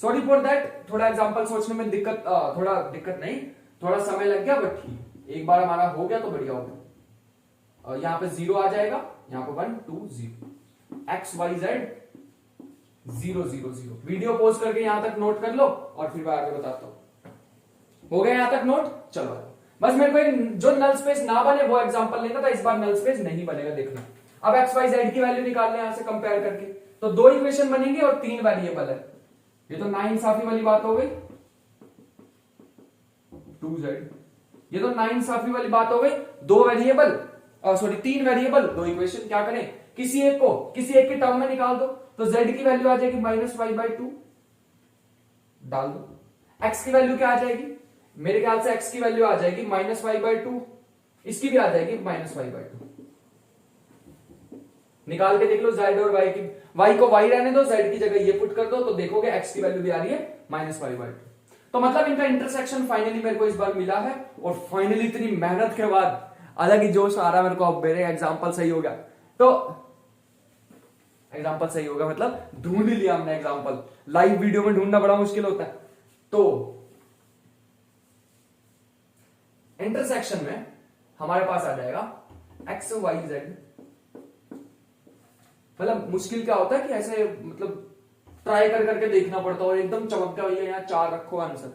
सॉरी फॉर दैट, थोड़ा एग्जांपल सोचने में दिक्कत, थोड़ा दिक्कत नहीं, थोड़ा समय लग गया, बट ठीक। एक बार हमारा हो गया तो बढ़िया हो गया। और यहाँ पे 0 आ जाएगा, यहाँ पे 1 2 0, x y z 0 0 0। Video pause करके यहां तक नोट कर लो और फिर मैं आगे बताता हूं। हो गया यहां तक नोट? चलो बस मेरे को एक जो नल स्पेस ना बने वो एग्जांपल लेना था, इस बार नल स्पेस नहीं बनेगा, देखना। अब एक्स वाई जेड की वैल्यू निकाल लें यहां से कंपेयर करके, तो 2 इक्वेशन बनेंगे और 3 वेरिएबल है। ये तो नाइंसाफी वाली बात हो गई, 2z। ये तो नाइंसाफी वाली बात हो गई, 2 वेरिएबल, सॉरी 3 वेरिएबल 2 इक्वेशन। क्या करें, किसी एक के टर्म में निकाल दो, तो z की वैल्यू आ जाएगी -y/2, डाल दो। x की वैल्यू क्या आ जाएगी? मेरे ख्याल से x की वैल्यू आ जाएगी -y/2, इसकी भी आ जाएगी -y/2। निकाल के देख लो z और y की, y को y रहने दो, z की जगह ये पुट कर दो, तो देखोगे x की वैल्यू भी आ रही है -y/2। तो मतलब इनका इंटरसेक्शन फाइनली मेरे को इस बार मिला है, और फाइनली इतनी मेहनत के बाद अलग ही जोश आ रहा है मेरे को। अब मेरे एग्जाम्पल सही हो गया, तो एग्जाम्पल सही होगा मतलब ढूंढ ही लिया हमने एग्जाम्पल। लाइव वीडियो में ढूंढना बड़ा मुश्किल होता है। तो इंटरसेक्शन में हमारे पास आ जाएगा एक्स वाई जेड। मतलब मुश्किल क्या होता है कि ऐसे मतलब ट्राई कर करके देखना पड़ता है, और एकदम चमक गया भैया यहाँ 4 रखो आंसर।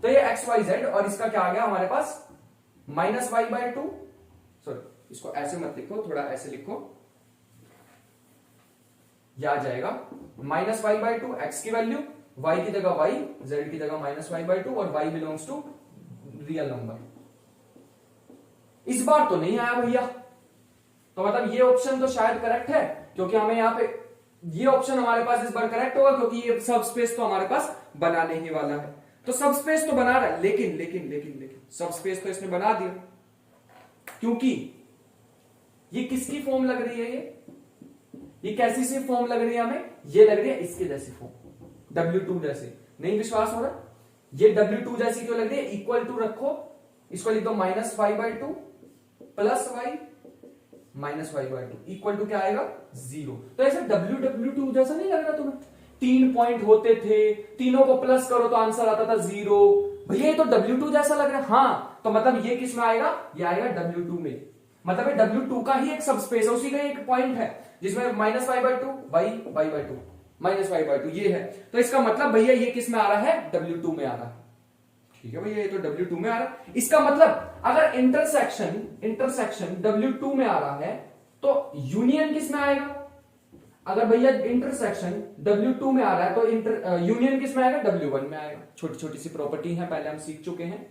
तो ये एक्स वाई जेड, और इसका क्या आ गया हमारे पास -y/2। सॉरी, इसको ऐसे मत लिखो, थोड़ा ऐसे लिखो। यह आ जाएगा -y/2, एक्स की वैल्यू, y की जगह y, z की जगह -y/2, और y belongs to real number. इस बार तो नहीं आया भैया, तो मतलब ये ऑप्शन तो शायद करेक्ट है, क्योंकि हमें यहाँ पे ये ऑप्शन हमारे पास इस बार करेक्ट होगा, क्योंकि ये सब स्पेस तो हमारे पास बनाने ही वाला है। तो सब स्पेस तो बना रहा है, लेकिन लेकिन लेकिन लेकिन सब स्पेस तो इसने बना दिया, क्योंकि ये किसकी फॉर्म लग रही है? ये कैसी सी फॉर्म लग रही है हमें? ये लग रही है इसके जैसी फॉर्म, W2 जैसे। नहीं विश्वास हो रहा? ये W2 जैसी क्यों लग रही है? इक्वल टू रखो, इसको लिख दो -y/2 plus y -y/2 equal to क्या आएगा? 0। तो ऐसे W2 जैसा नहीं लग रहा तुम्हें? 3 पॉइंट होते थे, तीनों को प्लस करो तो आंसर आता था 0। भैया ये तो W2 जैसा लग रहा है। हाँ, तो मतलब ये किस में आएगा? ये आएगा W2 में। मतलब ये W2 का ही एक सबस्पेस है, उसी का एक पॉइंट है जिसमें -y/2 y/2 -y/2 ये है। तो इसका मतलब भैया ये किस में आ रहा है? W2 में आ रहा है। ठीक है भैया, ये तो W2 में आ रहा है। इसका मतलब अगर इंटरसेक्शन W2 में आ रहा है तो यूनियन किस में आएगा? अगर भैया इंटरसेक्शन W2 में आ रहा है तो यूनियन किस में आएगा? W1 में आएगा। छोटी छोटी सी प्रॉपर्टी है, पहले हम सीख चुके हैं।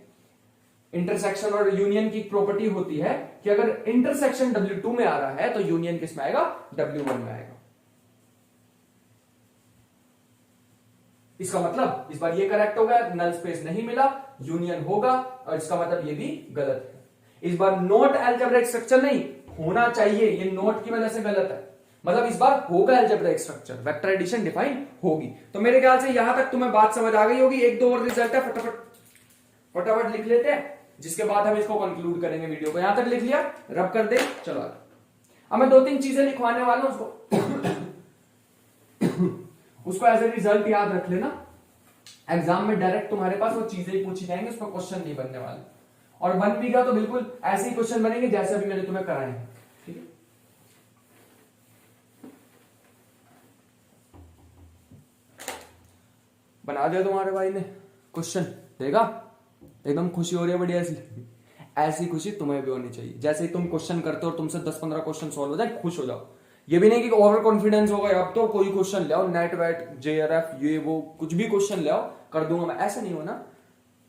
इंटरसेक्शन और यूनियन की प्रॉपर्टी होती है कि अगर इंटरसेक्शन W2 में आ रहा है तो यूनियन किस में आएगा? W1 में आएगा। इसका मतलब इस बार ये करेक्ट होगा, नल स्पेस नहीं मिला, यूनियन होगा, और इसका मतलब ये भी गलत है। इस बार नॉट अलजेब्रिक स्ट्रक्चर नहीं होना चाहिए, ये नोट की वजह से गलत है। मतलब इस बार होगा algebraic structure, vector addition define होगी। तो मेरे ख्याल से यहां तक तुम्हें बात समझ आ गई होगी। 1-2 और रिजल्ट है, फटाफट लिख लेते हैं, जिसके बाद हम इसको कंक्लूड करेंगे वीडियो को। यहां तक लिख लिया, रब कर दे, चलो आगे। अब मैं 2-3 चीजें लिखवाने वाला हूं, उसको एज ए रिजल्ट याद रख लेना। एग्जाम में डायरेक्ट तुम्हारे पास वो चीजें ही पूछी जाएंगी, उसका क्वेश्चन नहीं बनने वाला, और बन भी गया तो बिल्कुल ऐसे ही क्वेश्चन बनेंगे जैसे अभी मैंने तुम्हें कराए हैं। ठीक है, बना दिया तुम्हारे भाई ने क्वेश्चन, देगा एकदम खुशी हो रही है बढ़िया सी। ऐसी खुशी तुम्हें भी होनी चाहिए, जैसे ही तुम क्वेश्चन करते हो और तुमसे 10-15 क्वेश्चन सॉल्व हो जाए खुश हो जाओ। ये भी नहीं कि ओवर कॉन्फिडेंस हो गया अब तो कोई क्वेश्चन ले आओ, नेट वेट जेआरएफ ये वो कुछ भी क्वेश्चन ले आओ कर दूंगा मैं, ऐसा नहीं हो ना।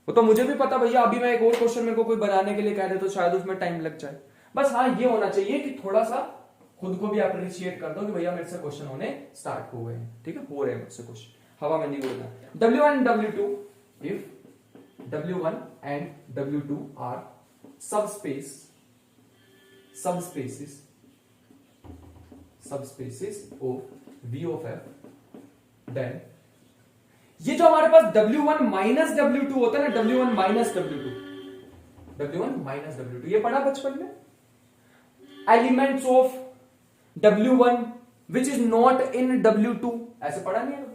वो तो मुझे भी पता भैया, अभी मैं एक और क्वेश्चन मेरे को कोई बनाने के लिए कह रहे तो शायद उसमें टाइम लग जाए। बस हाँ ये होना चाहिए कि थोड़ा सा खुद को भी अप्रिशिएट कर दो कि भैया मेरे से क्वेश्चन होने स्टार्ट हो गए हैं। ठीक है, हो रहे हैं मुझसे क्वेश्चन, हवा में नहीं बोलना। W1 and W2, if W1 and W2 are subspaces of V of f, then ये जो हमारे पास W1 माइनस W2 होता है ना, W1 माइनस W2, ये पढ़ा बचपन में। Elements of W1 which is not in W2, ऐसे पढ़ा नहीं है?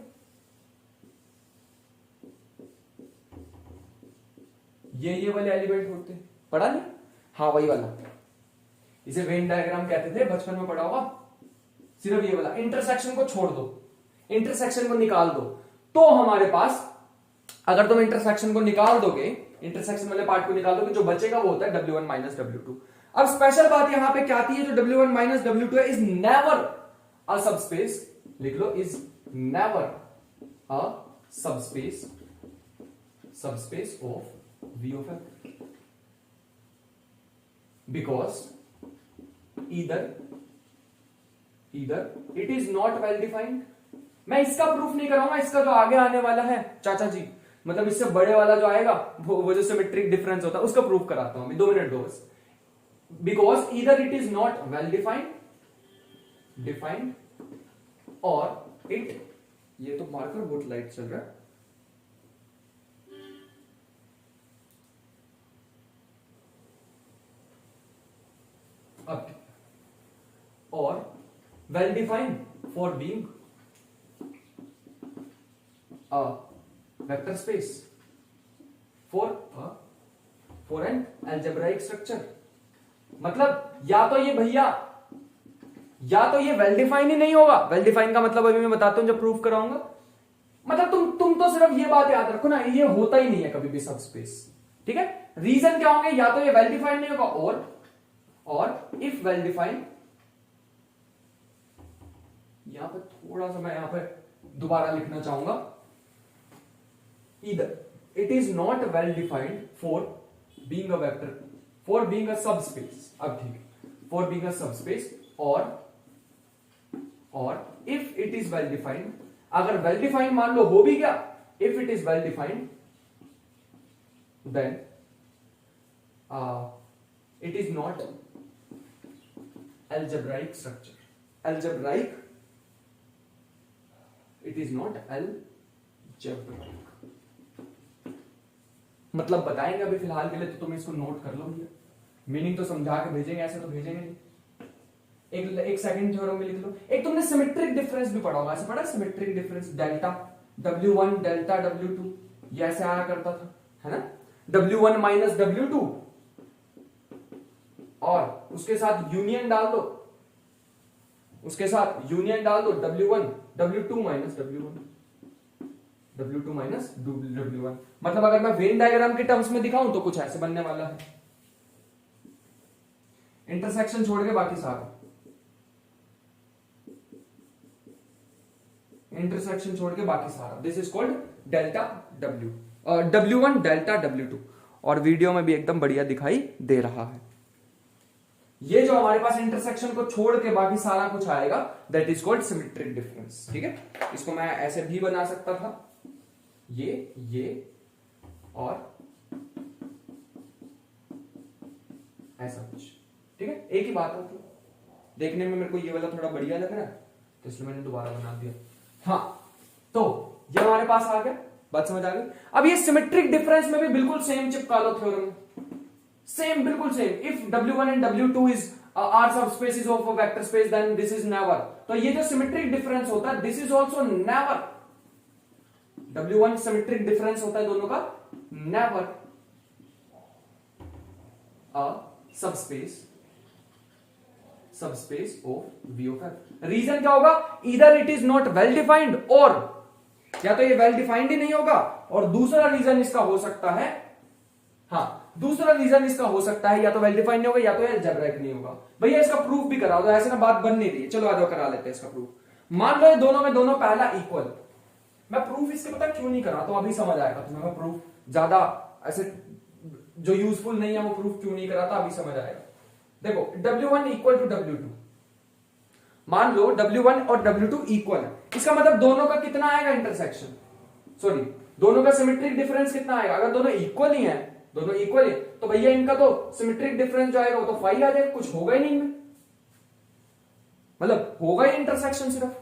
ये वाले एलिमेंट होते हैं, पढ़ा नहीं? हाँ वही वाला, इसे वेन डायग्राम कहते थे, बचपन में पढ़ा होगा। सिर्फ ये वाला, इंटरसेक्शन को छोड़ दो, इंटरसेक्शन को निकाल दो, तो हमारे पास अगर तुम इंटरसेक्शन को निकाल दोगे, इंटरसेक्शन वाले पार्ट को निकाल दोगे, जो बचेगा वो होता है W1 माइनस W2। अब स्पेशल बात यहां पे क्या आती है, जो W1 माइनस W2 है इज नेवर अ सबस्पेस, लिख लो, is never a subspace of V of f, because either it is not well defined। मैं इसका प्रूफ नहीं कराऊंगा, इसका जो आगे आने वाला है चाचा जी, मतलब इससे बड़े वाला जो आएगा वो जो सिमेट्रिक डिफरेंस होता है उसका प्रूफ कराता हूं अभी, 2 मिनट दो बस। Because either it is not well defined और इट, ये तो मार्कर बोर्ड लाइट चल रहा है, अब और well defined for being a vector space for an algebraic structure. मतलब या तो ये भैया, या तो ये वेल डिफाइन ही नहीं होगा। वेल डिफाइन का मतलब अभी मैं बताता हूं जब प्रूफ कराऊंगा। मतलब तुम तो सिर्फ ये बात याद रखो ना, ये होता ही नहीं है कभी भी सब स्पेस। ठीक है, रीजन क्या होंगे, या तो ये वेल डिफाइंड नहीं होगा, और इफ वेल डिफाइंड, यहां पर थोड़ा सा मैं यहां पर दोबारा लिखना चाहूंगा, either it is not well defined for being a vector, for being a subspace. अब ठीक है, फॉर बीइंग अ सबस्पेस, और if it is well defined, अगर वेल डिफाइंड मान लो हो भी गया, if it is well defined then it is not algebraic structure, algebraic, it is not algebraic। मतलब बताएंगे अभी फिलहाल के लिए, तो तुम इसको नोट कर लो भैया, मीनिंग तो समझा के भेजेंगे, ऐसे तो भेजेंगे नहीं। एक सेकंड थ्योरम में लिख लो। एक तुमने सिमेट्रिक डिफरेंस भी पढ़ा होगा, ऐसे पढ़ा symmetric difference, delta W1 delta W2, ये ऐसे आया करता था, है ना, W1 माइनस W2 और उसके साथ यूनियन डाल दो, W1 W2 माइनस W1। मतलब अगर मैं वेन डायग्राम के टर्म्स में दिखाऊं तो कुछ ऐसे बनने वाला है, इंटरसेक्शन छोड़ के बाकी सारा, this is called delta W1 delta W2, और वीडियो में भी एकदम बढ़िया दिखाई दे रहा है। ये जो हमारे पास इंटरसेक्शन को छोड़ के बाकी सारा कुछ आएगा, that is called symmetric difference. ठीक है, इसको मैं ऐसे भी बना सकता था, ये और ऐसा कुछ। ठीक है, एक ही बात होती है, देखने में मेरे को ये वाला थोड़ा बढ़िया लग रहा है तो इसलिए मैंने दोबारा बना दिया। हाँ, तो ये हमारे पास आ गया, बात समझ आ गई। अब ये सिमेट्रिक डिफरेंस में भी बिल्कुल सेम चिपका लो थ्योरम, सेम, बिल्कुल same. If W1 and W2 is are subspaces of vector space, then this is never. तो ये जो सिमेट्रिक डिफरेंस होता है, this is also never. W1 symmetric difference होता है दोनों का, never a subspace of V of F। Reason क्या होगा? इधर it is not well defined, और या तो ये वेल डिफाइंड ही नहीं होगा, और दूसरा रीजन इसका हो सकता है, हाँ दूसरा रीजन इसका हो सकता है या तो वेल डिफाइंड नहीं होगा या तो अलजेब्रिक नहीं होगा। भैया इसका प्रूफ भी करा दो, ऐसे ना बात बन नहीं रही है। चलो आ जाओ करा लेते हैं इसका प्रूफ। मान लो ये दोनों में दोनों पहला इक्वल। मैं प्रूफ इसके पता क्यों नहीं कराता हूं, अभी समझ आएगा तुम्हें। मैं प्रूफ ज्यादा ऐसे जो यूजफुल नहीं है वो प्रूफ क्यों नहीं कराता, अभी समझ आएगा। देखो W1 इक्वल टू W2, मान लो W1 और W2 इक्वल है, इसका मतलब दोनों का कितना आएगा इंटरसेक्शन, सॉरी दोनों का सिमेट्रिक डिफरेंस कितना आएगा? अगर दोनों इक्वल ही है, दोनों इक्वल है, तो भैया इनका तो सिमेट्रिक डिफरेंस जो आएगा वो तो 5 आ जाएगा, कुछ होगा ही नहीं इनमें, मतलब होगा ही इंटरसेक्शन सिर्फ।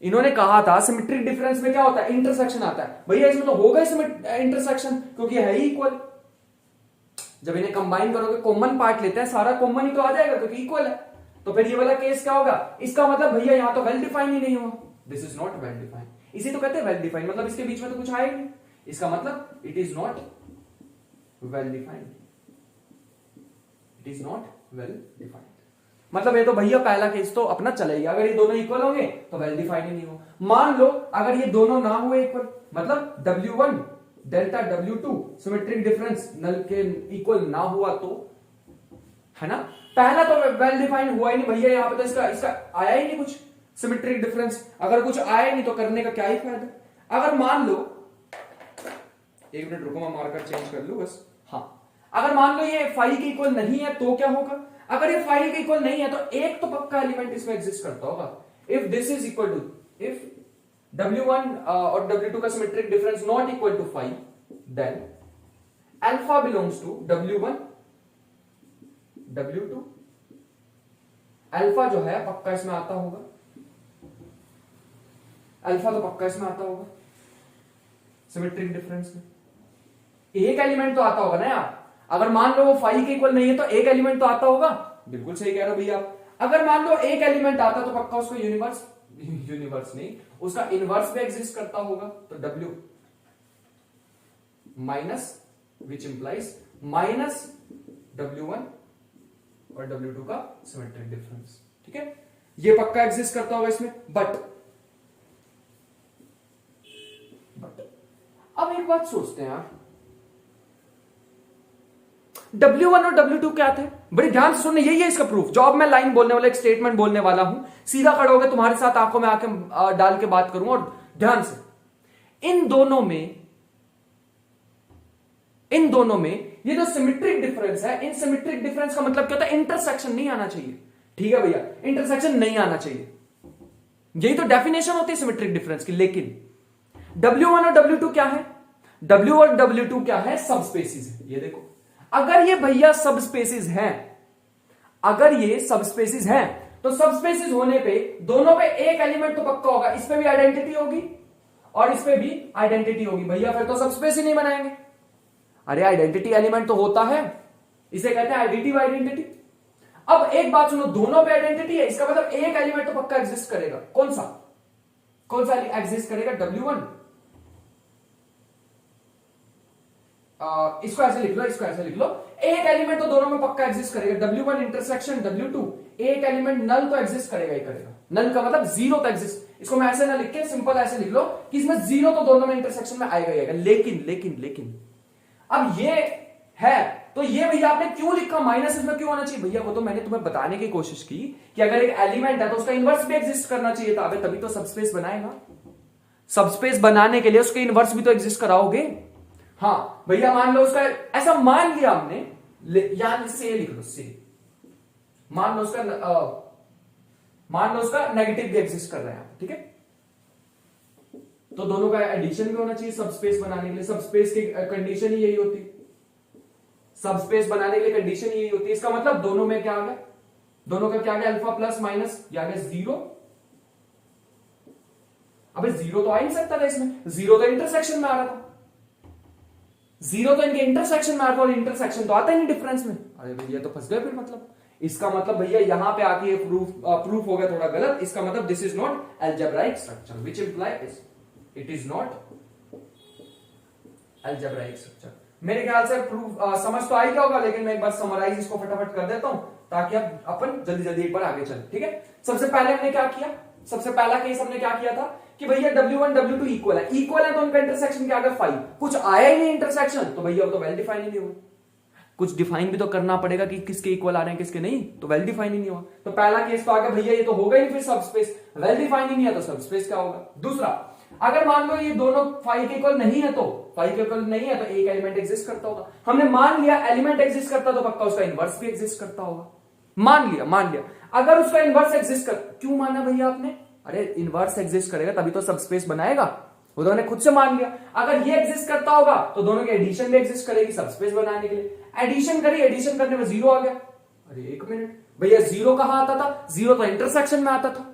इन्होंने कहा था सिमेट्रिक डिफरेंस में क्या होता है? इंटरसेक्शन आता है। भैया इसमें तो होगा ही इंटरसेक्शन, क्योंकि है ही इक्वल। जब इन्हें कंबाइन करोगे, कॉमन पार्ट लेते हैं, सारा कॉमन ही तो आ जाएगा क्योंकि इक्वल है। तो फिर ये वाला केस क्या होगा? इसका मतलब भैया यहां तो वेल डिफाइन ही नहीं हुआ, this is not well define. इसी तो कहते हैं वेल डिफाइन, मतलब इसके बीच में तो कुछ आएगा नहीं, इसका मतलब it is not well defined, it is not well defined. मतलब ये तो भैया पहला केस तो अपना चलेगा, अगर ये दोनों इक्वल होंगे तो वेल डिफाइंड ही नहीं हो। मान लो अगर ये दोनों ना हुए इक्वल, मतलब W1 delta W2 symmetric difference नल के इक्वल ना हुआ तो, है ना, पहला तो वेल डिफाइंड हुआ ही नहीं भैया, यहां पे तो इसका आया ही नहीं कुछ सिमेट्रिक डिफरेंस। अगर कुछ आया ही नहीं तो करने का क्या ही फायदा। अगर मान लो, एक मिनट रुको मैं मार्कर चेंज कर लूं बस, हाँ अगर मान लो ये 5 के इक्वल नहीं है तो क्या होगा? अगर ये 5 के इक्वल नहीं है तो एक तो पक्का एलिमेंट इसमें एग्जिस्ट करता होगा। If this is equal to, if W1 और W2 का symmetric difference not equal to 5, then alpha belongs to W1 W2। Alpha जो है पक्का इसमें आता होगा, अल्फा तो पक्का इसमें आता होगा सिमेट्रिक डिफरेंस में। एक एलिमेंट तो आता होगा ना यार। अगर मान लो वो 5 के इक्वल नहीं है तो एक एलिमेंट तो आता होगा, बिल्कुल सही कह रहे हो भैया। अगर मान लो एक एलिमेंट आता तो पक्का उसको यूनिवर्स नहीं, उसका इनवर्स भी एग्जिस्ट करता होगा। तो W minus which implies minus W1 और W2 का सिमेट्रिक डिफरेंस, ठीक है, ये पक्का एग्जिस्ट करता होगा इसमें। बट अब एक बात सोचते हैं यार, W1 और W2 क्या थे? बड़े ध्यान से सुनने, यही है इसका प्रूफ। जो अब मैं लाइन बोलने वाला, एक स्टेटमेंट बोलने वाला हूं, सीधा खड़े होकर तुम्हारे साथ आंखों में आंखें डाल के बात करूंगा, और ध्यान से, इन दोनों में ये जो सिमेट्रिक डिफरेंस है, इन सिमेट्रिक डिफरेंस का मतलब क्या होता है? इंटरसेक्शन नहीं आना चाहिए, ठीक है भैया, इंटरसेक्शन नहीं आना चाहिए, यही तो डेफिनेशन होती है सिमेट्रिक डिफरेंस की। लेकिन W1 और W2 क्या है? W और W2 क्या है? सब स्पेसिस है। ये देखो, अगर ये भैया सब स्पेसिस हैं, अगर ये सब स्पेसिस हैं, तो सब स्पेसिस होने पे दोनों पे एक एलिमेंट तो पक्का होगा, इस पे भी आइडेंटिटी होगी और इस पे भी आइडेंटिटी होगी। भैया फिर तो सब स्पेस ही नहीं बनाएंगे। अरे आइडेंटिटी एलिमेंट तो होता है, इसे कहते हैं एडिटिव आइडेंटिटी। अब एक बात सुनो, दोनों पे आइडेंटिटी है, इसका मतलब एक एलिमेंट तो पक्का एग्जिस्ट करेगा। कौन सा एग्जिस्ट करेगा? W1। इसको ऐसे लिख लो, इसको ऐसे लिख लो, एक एलिमेंट तो दोनों में पक्का एग्जिस्ट करेगा, W1 इंटरसेक्शन W2। एक एलिमेंट नल तो एग्जिस्ट करेगा ही करेगा, नल का मतलब जीरो तो एग्जिस्ट। इसको मैं ऐसे ना लिख के सिंपल ऐसे लिख लो कि इसमें जीरो तो दोनों में इंटरसेक्शन में आएगा ही आएगा। लेकिन अब ये है, तो ये भैया आपने क्यों लिखा माइनस, इसमें क्यों होना चाहिए? भैया वो तो मैंने तुम्हें बताने की कोशिश की कि अगर एक एलिमेंट है तो उसका इनवर्स भी एग्जिस्ट करना चाहिए था, तभी तो सबस्पेस बनाएगा। सबस्पेस बनाने के लिए उसके इनवर्स भी तो एग्जिस्ट कराओगे। हाँ भैया, मान लो उसका ऐसा मान लिया हमने, यहां से लिख लो, से मान लो उसका नेगेटिव भी एग्जिस्ट कर रहा है, ठीक है, तो दोनों का एडिशन भी होना चाहिए सबस्पेस बनाने के लिए। सबस्पेस की कंडीशन ही यही होती, सबस्पेस बनाने के लिए कंडीशन यही होती है। इसका मतलब दोनों में क्या आ गया? दोनों का क्या आ गया? अल्फा प्लस माइनस, या गया जीरो। अबे जीरो तो आ ही नहीं सकता था इसमें, जीरो तो इंटरसेक्शन में आ रहा था, जीरो तो इनके इंटरसेक्शन में आ रहा था, और इंटरसेक्शन तो आता ही नहीं डिफरेंस में। अरे भैया तो फंस गए फिर। मतलब इसका मतलब भैया यहां पे आके ये प्रूफ हो गया थोड़ा गलत। इसका मतलब this is not algebraic structure which implies it is not algebraic structure. मेरे ख्याल से प्रूफ समझ तो आ ही गया होगा, लेकिन मैं एक बार समराइज इसको फटाफट कर देता हूं ताकि अब अपन जल्दी जल्दी एक बार आगे चले। ठीक है, सबसे पहले हमने क्या किया, सबसे पहला केस हमने क्या किया था कि भैया W1 W2 इक्वल है, इक्वल है तो उनका इंटरसेक्शन क्या आ गया 5। कुछ आया ही नहीं इंटरसेक्शन तो भैया वो तो वेल डिफाइन ही नहीं हुआ। कुछ डिफाइन भी तो करना पड़ेगा कि किसके इक्वल आ रहे हैं किसके नहीं, तो वेल डिफाइन ही नहीं हुआ। तो पहला केस तो आ गया भैया ये तो होगा ही फिर सबस्पेस, वेल डिफाइन ही नहीं है तो सबस्पेस क्या होगा। दूसरा, अगर मान लो ये दोनों 5 के इक्वल नहीं है तो 5 के इक्वल नहीं है तो एक एलिमेंट एग्जिस्ट करता होगा। हमने मान लिया एलिमेंट एग्जिस्ट करता तो पक्का उसका इनवर्स भी एग्जिस्ट करता होगा। मान लिया अगर उसका इनवर्स एग्जिस्ट कर, क्यों माना भैया आपने, अरे इनवर्स एग्जिस्ट करेगा तभी तो सबस्पेस बनाएगा, वो तो मैंने खुद से मान लिया। अगर ये एग्जिस्ट करता होगा तो दोनों की एडिशन भी एग्जिस्ट करेगी सबस्पेस बनाने के लिए। एडिशन करी, एडिशन करने में 0 आ गया। अरे एक मिनट भैया 0 कहां आता था, 0 तो इंटरसेक्शन में आता था।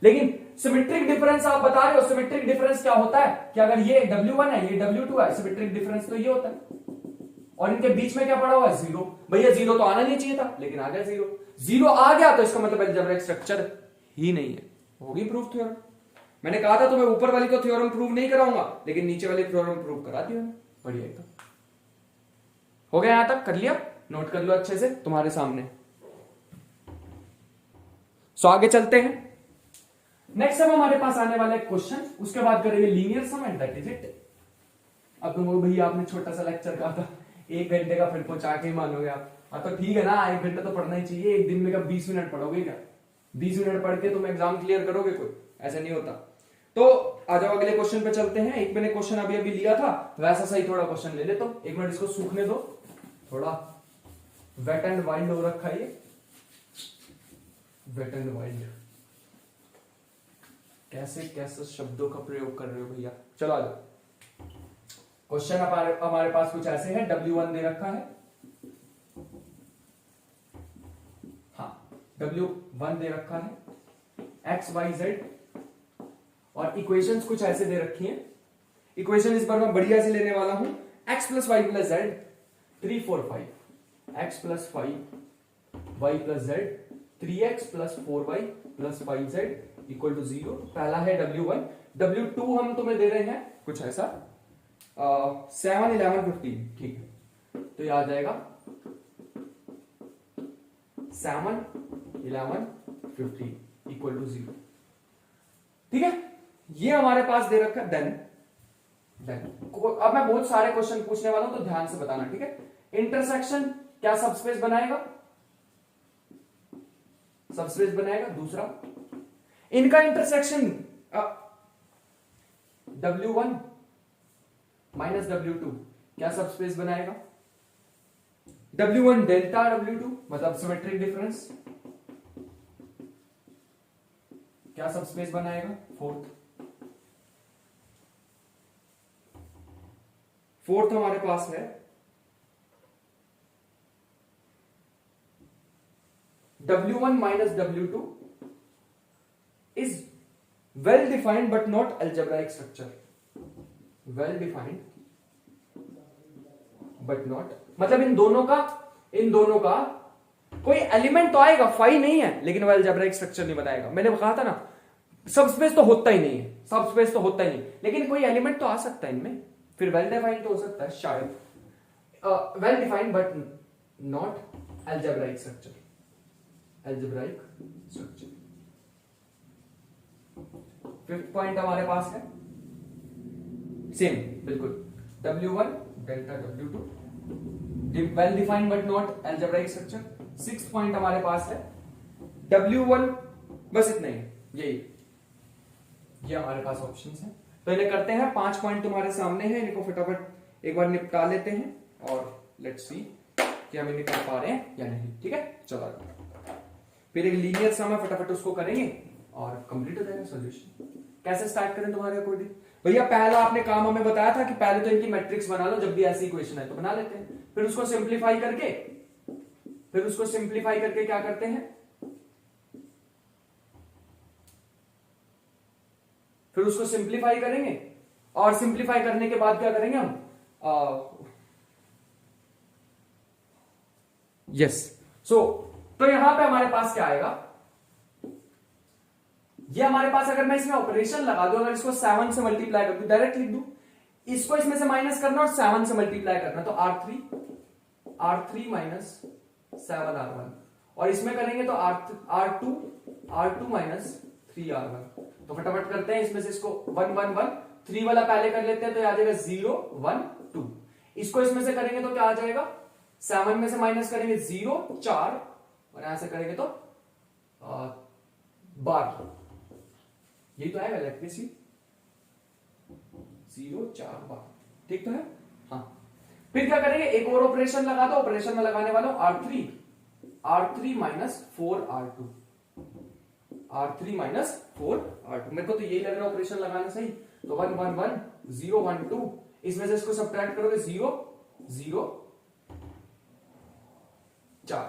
लेकिन सिमेट्रिक डिफरेंस आप बता रहे हो, सिमेट्रिक डिफरेंस क्या होता है कि अगर ये W1 है ये W2 है, सिमेट्रिक डिफरेंस तो ये होता है और इनके बीच में क्या पड़ा हुआ है 0। भैया 0 तो आना नहीं चाहिए था लेकिन आ गया 0 आ गया तो इसका मतलब अलजेब्रिक स्ट्रक्चर ही नहीं है। होगी प्रूफ थ्योरम। मैंने कहा था तुम्हें ऊपर वाली को थ्योरम प्रूव नहीं कराऊंगा लेकिन नीचे वाली थ्योरम प्रूव करा दिया मैंने। बढ़िया एकदम हो गया, यहां तक कर लिया, नोट कर लो अच्छे से तुम्हारे सामने। सो आगे चलते हैं। नेक्स्ट अब हमारे पास आने वाला है क्वेश्चन, उसके बाद करेंगे linear sum and that is it. अब तुम भैया आपने छोटा सा लेक्चर कहा था 1 घंटे का, फिर पहुंचा के ही मानोगे आप। हाँ तो ठीक है ना, 1 घंटा तो पढ़ना ही चाहिए। एक दिन में कब 20 मिनट पढ़ोगे क्या, 20 मिनट पढ़ के तुम एग्जाम क्लियर करोगे, कोई ऐसा नहीं होता। तो आ जाओ अगले क्वेश्चन पे चलते हैं। एक मैंने क्वेश्चन अभी लिया था वैसा सही थोड़ा क्वेश्चन ले लेता हूं। एक मिनट इसको सूखने दो, थोड़ा वेट एंड वाइल्ड हो रखा है ये, वेट एंड वाइल्ड। कैसे कैसे शब्दों का प्रयोग कर रहे हो भैया। चलो आ जाओ। क्वेश्चन हमारे पास कुछ ऐसे है, W1 दे रखा है, हाँ W1 दे रखा है, X Y Z, और इक्वेशंस कुछ ऐसे दे रखी हैं। इक्वेशन इस बार मैं बढ़िया से लेने वाला हूं, x plus y plus z 3 4 5, x plus 5 y plus z 3x plus 4y plus 5z equal to 0। पहला है W1। W2 हम तुम्हें दे रहे हैं कुछ ऐसा 7 11 15, ठीक है, तो ये आ जाएगा 7 11 15 इक्वल टू 0। ठीक है, ये हमारे पास दे रखा है। देन अब मैं बहुत सारे क्वेश्चन पूछने वाला हूं तो ध्यान से बताना, ठीक है। इंटरसेक्शन क्या सबस्पेस बनाएगा, सबस्पेस बनाएगा। दूसरा, इनका इंटरसेक्शन W1 माइनस W2 क्या सबस्पेस बनाएगा। W1 डेल्टा W2 मतलब सिमेट्रिक डिफरेंस क्या सबस्पेस बनाएगा। फोर्थ हमारे पास है W1 minus W2 is well defined but not algebraic structure. Well defined but not मतलब इन दोनों का कोई एलिमेंट तो आएगा, फाई नहीं है, लेकिन वो अलजेब्राइक स्ट्रक्चर नहीं बनाएगा। मैंने कहा था ना सबस्पेस तो होता ही नहीं है, सबस्पेस तो होता ही नहीं, लेकिन कोई एलिमेंट तो आ सकता है इनमें, फिर वेल डिफाइंड तो हो सकता है शायद। Well defined but not algebraic structure, algebraic structure. Fifth point हमारे पास है सेम बिल्कुल W1 delta W2 well defined but not algebraic structure. Sixth point हमारे पास है W1, बस इतना ही, ये हमारे पास ऑप्शंस हैं। तो इन्हें करते हैं, 5 पॉइंट तुम्हारे सामने हैं, इनको फटाफट एक बार निपटा लेते हैं और लेट्स सी कि हम इन्हें कर पा रहे हैं या नहीं। ठीक है, चलो फिर एक लीनियर सम है, फटाफट उसको करेंगे और कंप्लीट हो जाएगा सॉल्यूशन। कैसे स्टार्ट करें तुम्हारे अकॉर्डिंग भैया। पहला आपने काम हमें बताया था कि पहले तो इनकी मैट्रिक्स बना लो, जब भी ऐसी इक्वेशन है तो बना लेते हैं, फिर उसको सिंप्लीफाई करके क्या करते हैं, फिर उसको सिंप्लीफाई करेंगे और सिंप्लीफाई करने के बाद क्या करेंगे हम, यस, सो तो यहां पे हमारे पास क्या आएगा, ये हमारे पास अगर मैं इसमें ऑपरेशन लगा दूं, अगर इसको 7 से मल्टीप्लाई कर दूं, डायरेक्ट लिख दूं, इसको इसमें से माइनस करना और 7 से मल्टीप्लाई करना, तो R3 माइनस 7R1, और इसमें करेंगे तो R2 माइनस 3R1। तो फटाफट करते हैं, इसमें से इसको 1 1 1, 3 वाला पहले कर लेते हैं, तो आ जाएगा 0 1 2। इसको इसमें से करेंगे तो क्या आ जाएगा, 7 में से माइनस करेंगे 0 4, और यहां से करेंगे तो 12, यही तो आएगा इलेक्ट्रिसिटी, 0 4 12, ठीक तो है। हाँ, फिर क्या करेंगे, एक और ऑपरेशन लगा दो, ऑपरेशन में लगाने वाला R3 minus 4R2, R3 minus 4R2, मेरे को तो यही लग रहा है ऑपरेशन लगाना सही। तो 1 1 1 0 1 2, इसमें से इसको सब्ट्रैक्ट करोगे 0 0 4।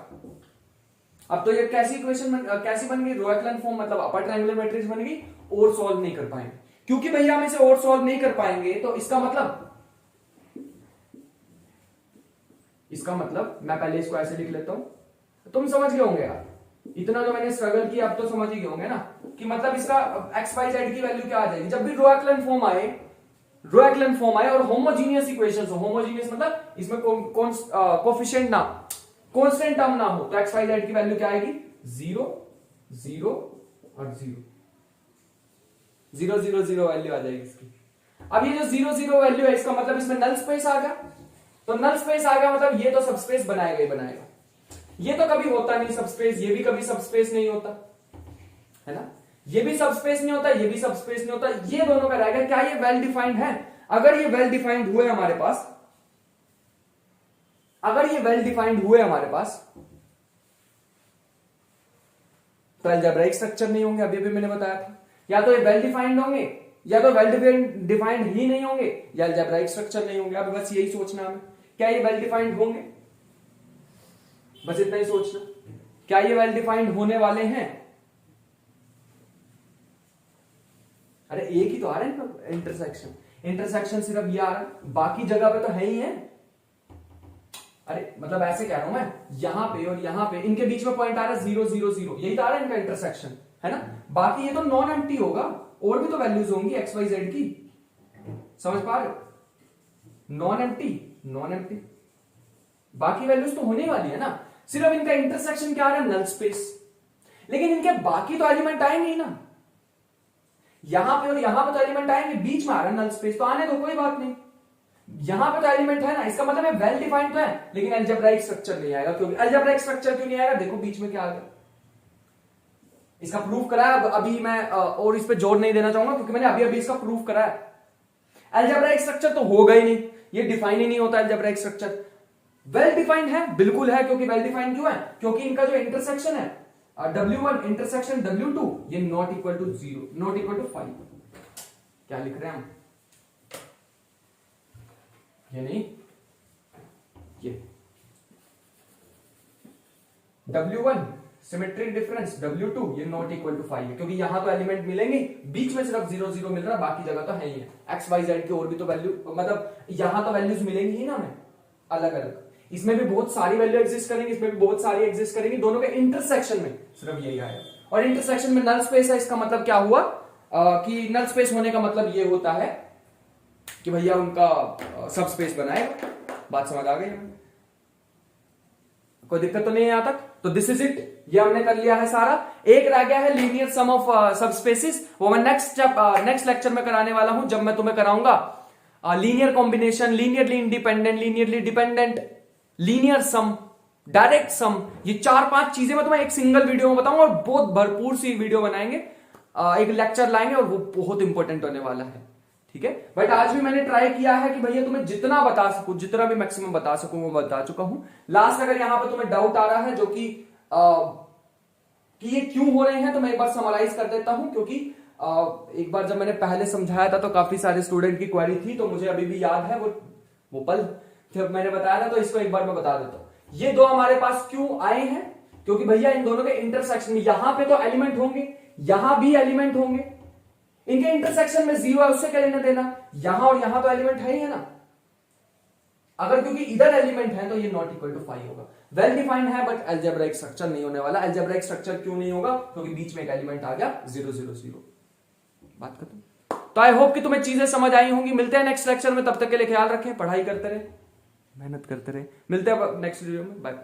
अब तो ये कैसी इक्वेशन कैसी बन गई, रो एक्लन फॉर्म, मतलब अपर ट्रायंगुलर मैट्रिक्स बन गई। और सॉल्व नहीं कर पाएंगे, क्योंकि भैया हम इसे और सॉल्व नहीं कर पाएंगे, तो इसका मतलब मैं पहले इसको ऐसे लिख लेता हूं, तुम समझ गए होंगे यार, इतना जो मैंने स्ट्रगल किया अब तो समझ ही गए होंगे ना, कि मतलब इसका XYZ की वैल्यू क्या आ जाएगी जब भी रो एक्लन फॉर्म आए और होमोजीनियस इक्वेशंस हो। होमोजीनियस मतलब इसमें कोफिशिएंट ना, कांस्टेंट टर्म ना हो, तो XYZ की वैल्यू क्या आएगी, 0 0 और 0 0 0 0 वैल्यू आ जाएगी इसकी। अब ये जो 0 0 वैल्यू है, इसका मतलब इसमें नल स्पेस आ गया, तो नल स्पेस आ गया मतलब ये तो सबस्पेस बनाएगा ही बनाएगा, ये तो कभी होता नहीं सबस्पेस, ये भी कभी सबस्पेस नहीं होता है ना, ये भी सबस्पेस नहीं होता, ये भी सबस्पेस नहीं होता, ये दोनों का रहेगा। क्या ये वेल डिफाइंड है? अगर ये वेल डिफाइंड हुए हमारे पास, तो अलजेब्राइक स्ट्रक्चर नहीं होंगे, अभी भी मैंने बताया था, या तो ये वेल डिफाइंड होंगे, या तो वेल डिफाइंड ही नहीं होंगे, या अलजेब्राइक स्ट्रक्चर नहीं होंगे। अब बस यही सोचना हमें, क्या ये वेल डिफाइंड होंगे, बस इतना ही सोचना, क्या ये वेल डिफाइंड होने वाले हैं? अरे एक ही तो आ रहा है ना इंटरसेक्शन सिर्फ ये आ रहा है, बाकी जगह पे तो है ही है। अरे मतलब ऐसे कह रहा हूं मैं, यहां पे और यहां पे इनके बीच में पॉइंट आ रहा है 0 0 0, यही तो आ रहा है इनका इंटरसेक्शन, है ना। बाकी ये तो नॉन एम्प्टी होगा, और भी तो वैल्यूज होंगी XYZ की, समझ पा रहे हो, नॉन एम्प्टी बाकी वैल्यूज तो होने वाली है ना, सिर्फ इनका इंटरसेक्शन क्या आ रहा है, नल स्पेस। लेकिन इनके बाकी तो एलिमेंट आएंगे ही ना, यहां पे और यहां पे तो एलिमेंट आएंगे, बीच में आ रहा है नल स्पेस, तो आने दो, कोई बात नहीं। यहां पे तो एलिमेंट है ना, इसका मतलब है वेल डिफाइंड तो है, लेकिन अलजेब्राइक स्ट्रक्चर नहीं आएगा। क्योंकि अलजेब्राइक स्ट्रक्चर क्यों नहीं आएगा, देखो बीच में क्या आ गया, इसका प्रूफ कराया। अभी मैं और इस पे जोर नहीं देना चाहूंगा, क्योंकि मैंने अभी इसका प्रूफ कराया। अलजेब्राइक स्ट्रक्चर तो होगा ही नहीं, ये डिफाइन ही नहीं होता अलजेब्राइक स्ट्रक्चर। वेल डिफाइंड है, बिल्कुल है, क्योंकि वेल डिफाइंड क्यों है, क्योंकि इनका जो इंटरसेक्शन है W1 इंटरसेक्शन W2 ये not equal to 0, not equal to 5। क्या लिख रहे हैं हम, ये नहीं, ये W1 सिमेट्रिक डिफरेंस, W2 ये नॉट इक्वल टू 5 है, क्योंकि यहां तो एलिमेंट मिलेंगे, बीच में सिर्फ 0 0 मिल रहा है, बाकी जगह तो है ही है। XYZ की और भी तो वैल्यू, मतलब यहां तो वैल्यूज मिलेंगी ही ना हमें अलग अलग, इसमें भी बहुत सारी वैल्यू एग्जिस्ट करेंगी, इसमें भी बहुत सारी एग्जिस्ट करेंगी, दोनों के इंटरसेक्शन में सिर्फ यही आएगा। और इंटरसेक्शन में नल स्पेस है, इसका मतलब क्या हुआ कि नल स्पेस होने का मतलब ये होता है कि भैया उनका सब स्पेस बनाएगा। बात समझ आ गई, कोई दिक्कत तो नहीं है यहां तक? तो दिस इज इट, ये हमने कर लिया है सारा। एक रह गया है लीनियर सम ऑफ सब स्पेसिस, वो मैं नेक्स्ट लेक्चर में कराने वाला हूं, जब मैं तुम्हें कराऊंगा linear combination, linearly independent, linearly dependent, linear sum, direct sum. ये 4-5 चीजें मैं तुम्हें एक सिंगल वीडियो में बताऊंगा, और बहुत भरपूर सी वीडियो बनाएंगे, एक लेक्चर लाएंगे, और वो बहुत इंपॉर्टेंट होने वाला है, ठीक है। बट आज भी मैंने ट्राई किया है कि भैया तुम्हें जितना बता सकूं, जितना भी मैक्सिमम बता सकूं वो बता चुका हूं। लास्ट अगर यहां पर तुम्हें डाउट आ रहा है जो कि ये क्यों हो रहे हैं, तो मैं एक बार समराइज कर देता हूं, क्योंकि एक बार जब मैंने पहले समझाया था तो काफी सारे स्टूडेंट की क्वेरी थी, तो मुझे अभी भी याद है वो पल जब मैंने बताया था, तो इसको एक बार मैं बता देता हूं। ये दो हमारे पास क्यों आए हैं, क्योंकि भैया इन दोनों के इंटरसेक्शन में, यहां पे तो एलिमेंट होंगे, यहां भी एलिमेंट होंगे, इनके इंटरसेक्शन में 0 है, उससे क्या लेना देना, यहां और यहां तो एलिमेंट है ही है ना। अगर क्योंकि इधर एलिमेंट है तो ये नॉट इक्वल टू 5 होगा। वेल डिफाइंड है बट अलजेब्राइक स्ट्रक्चर नहीं होने वाला। अलजेब्राइक स्ट्रक्चर क्यों नहीं होगा? क्योंकि बीच में एक एलिमेंट आ गया 0 0 0। बात खत्म। तो आई होप कि तुम्हें चीजें समझ आई होंगी। मिलते हैं नेक्स्ट लेक्चर में, तब तक के लिए ख्याल रखें, पढ़ाई करते रहे, मेहनत करते रहे। मिलते हैं नेक्स्ट वीडियो में, बाय।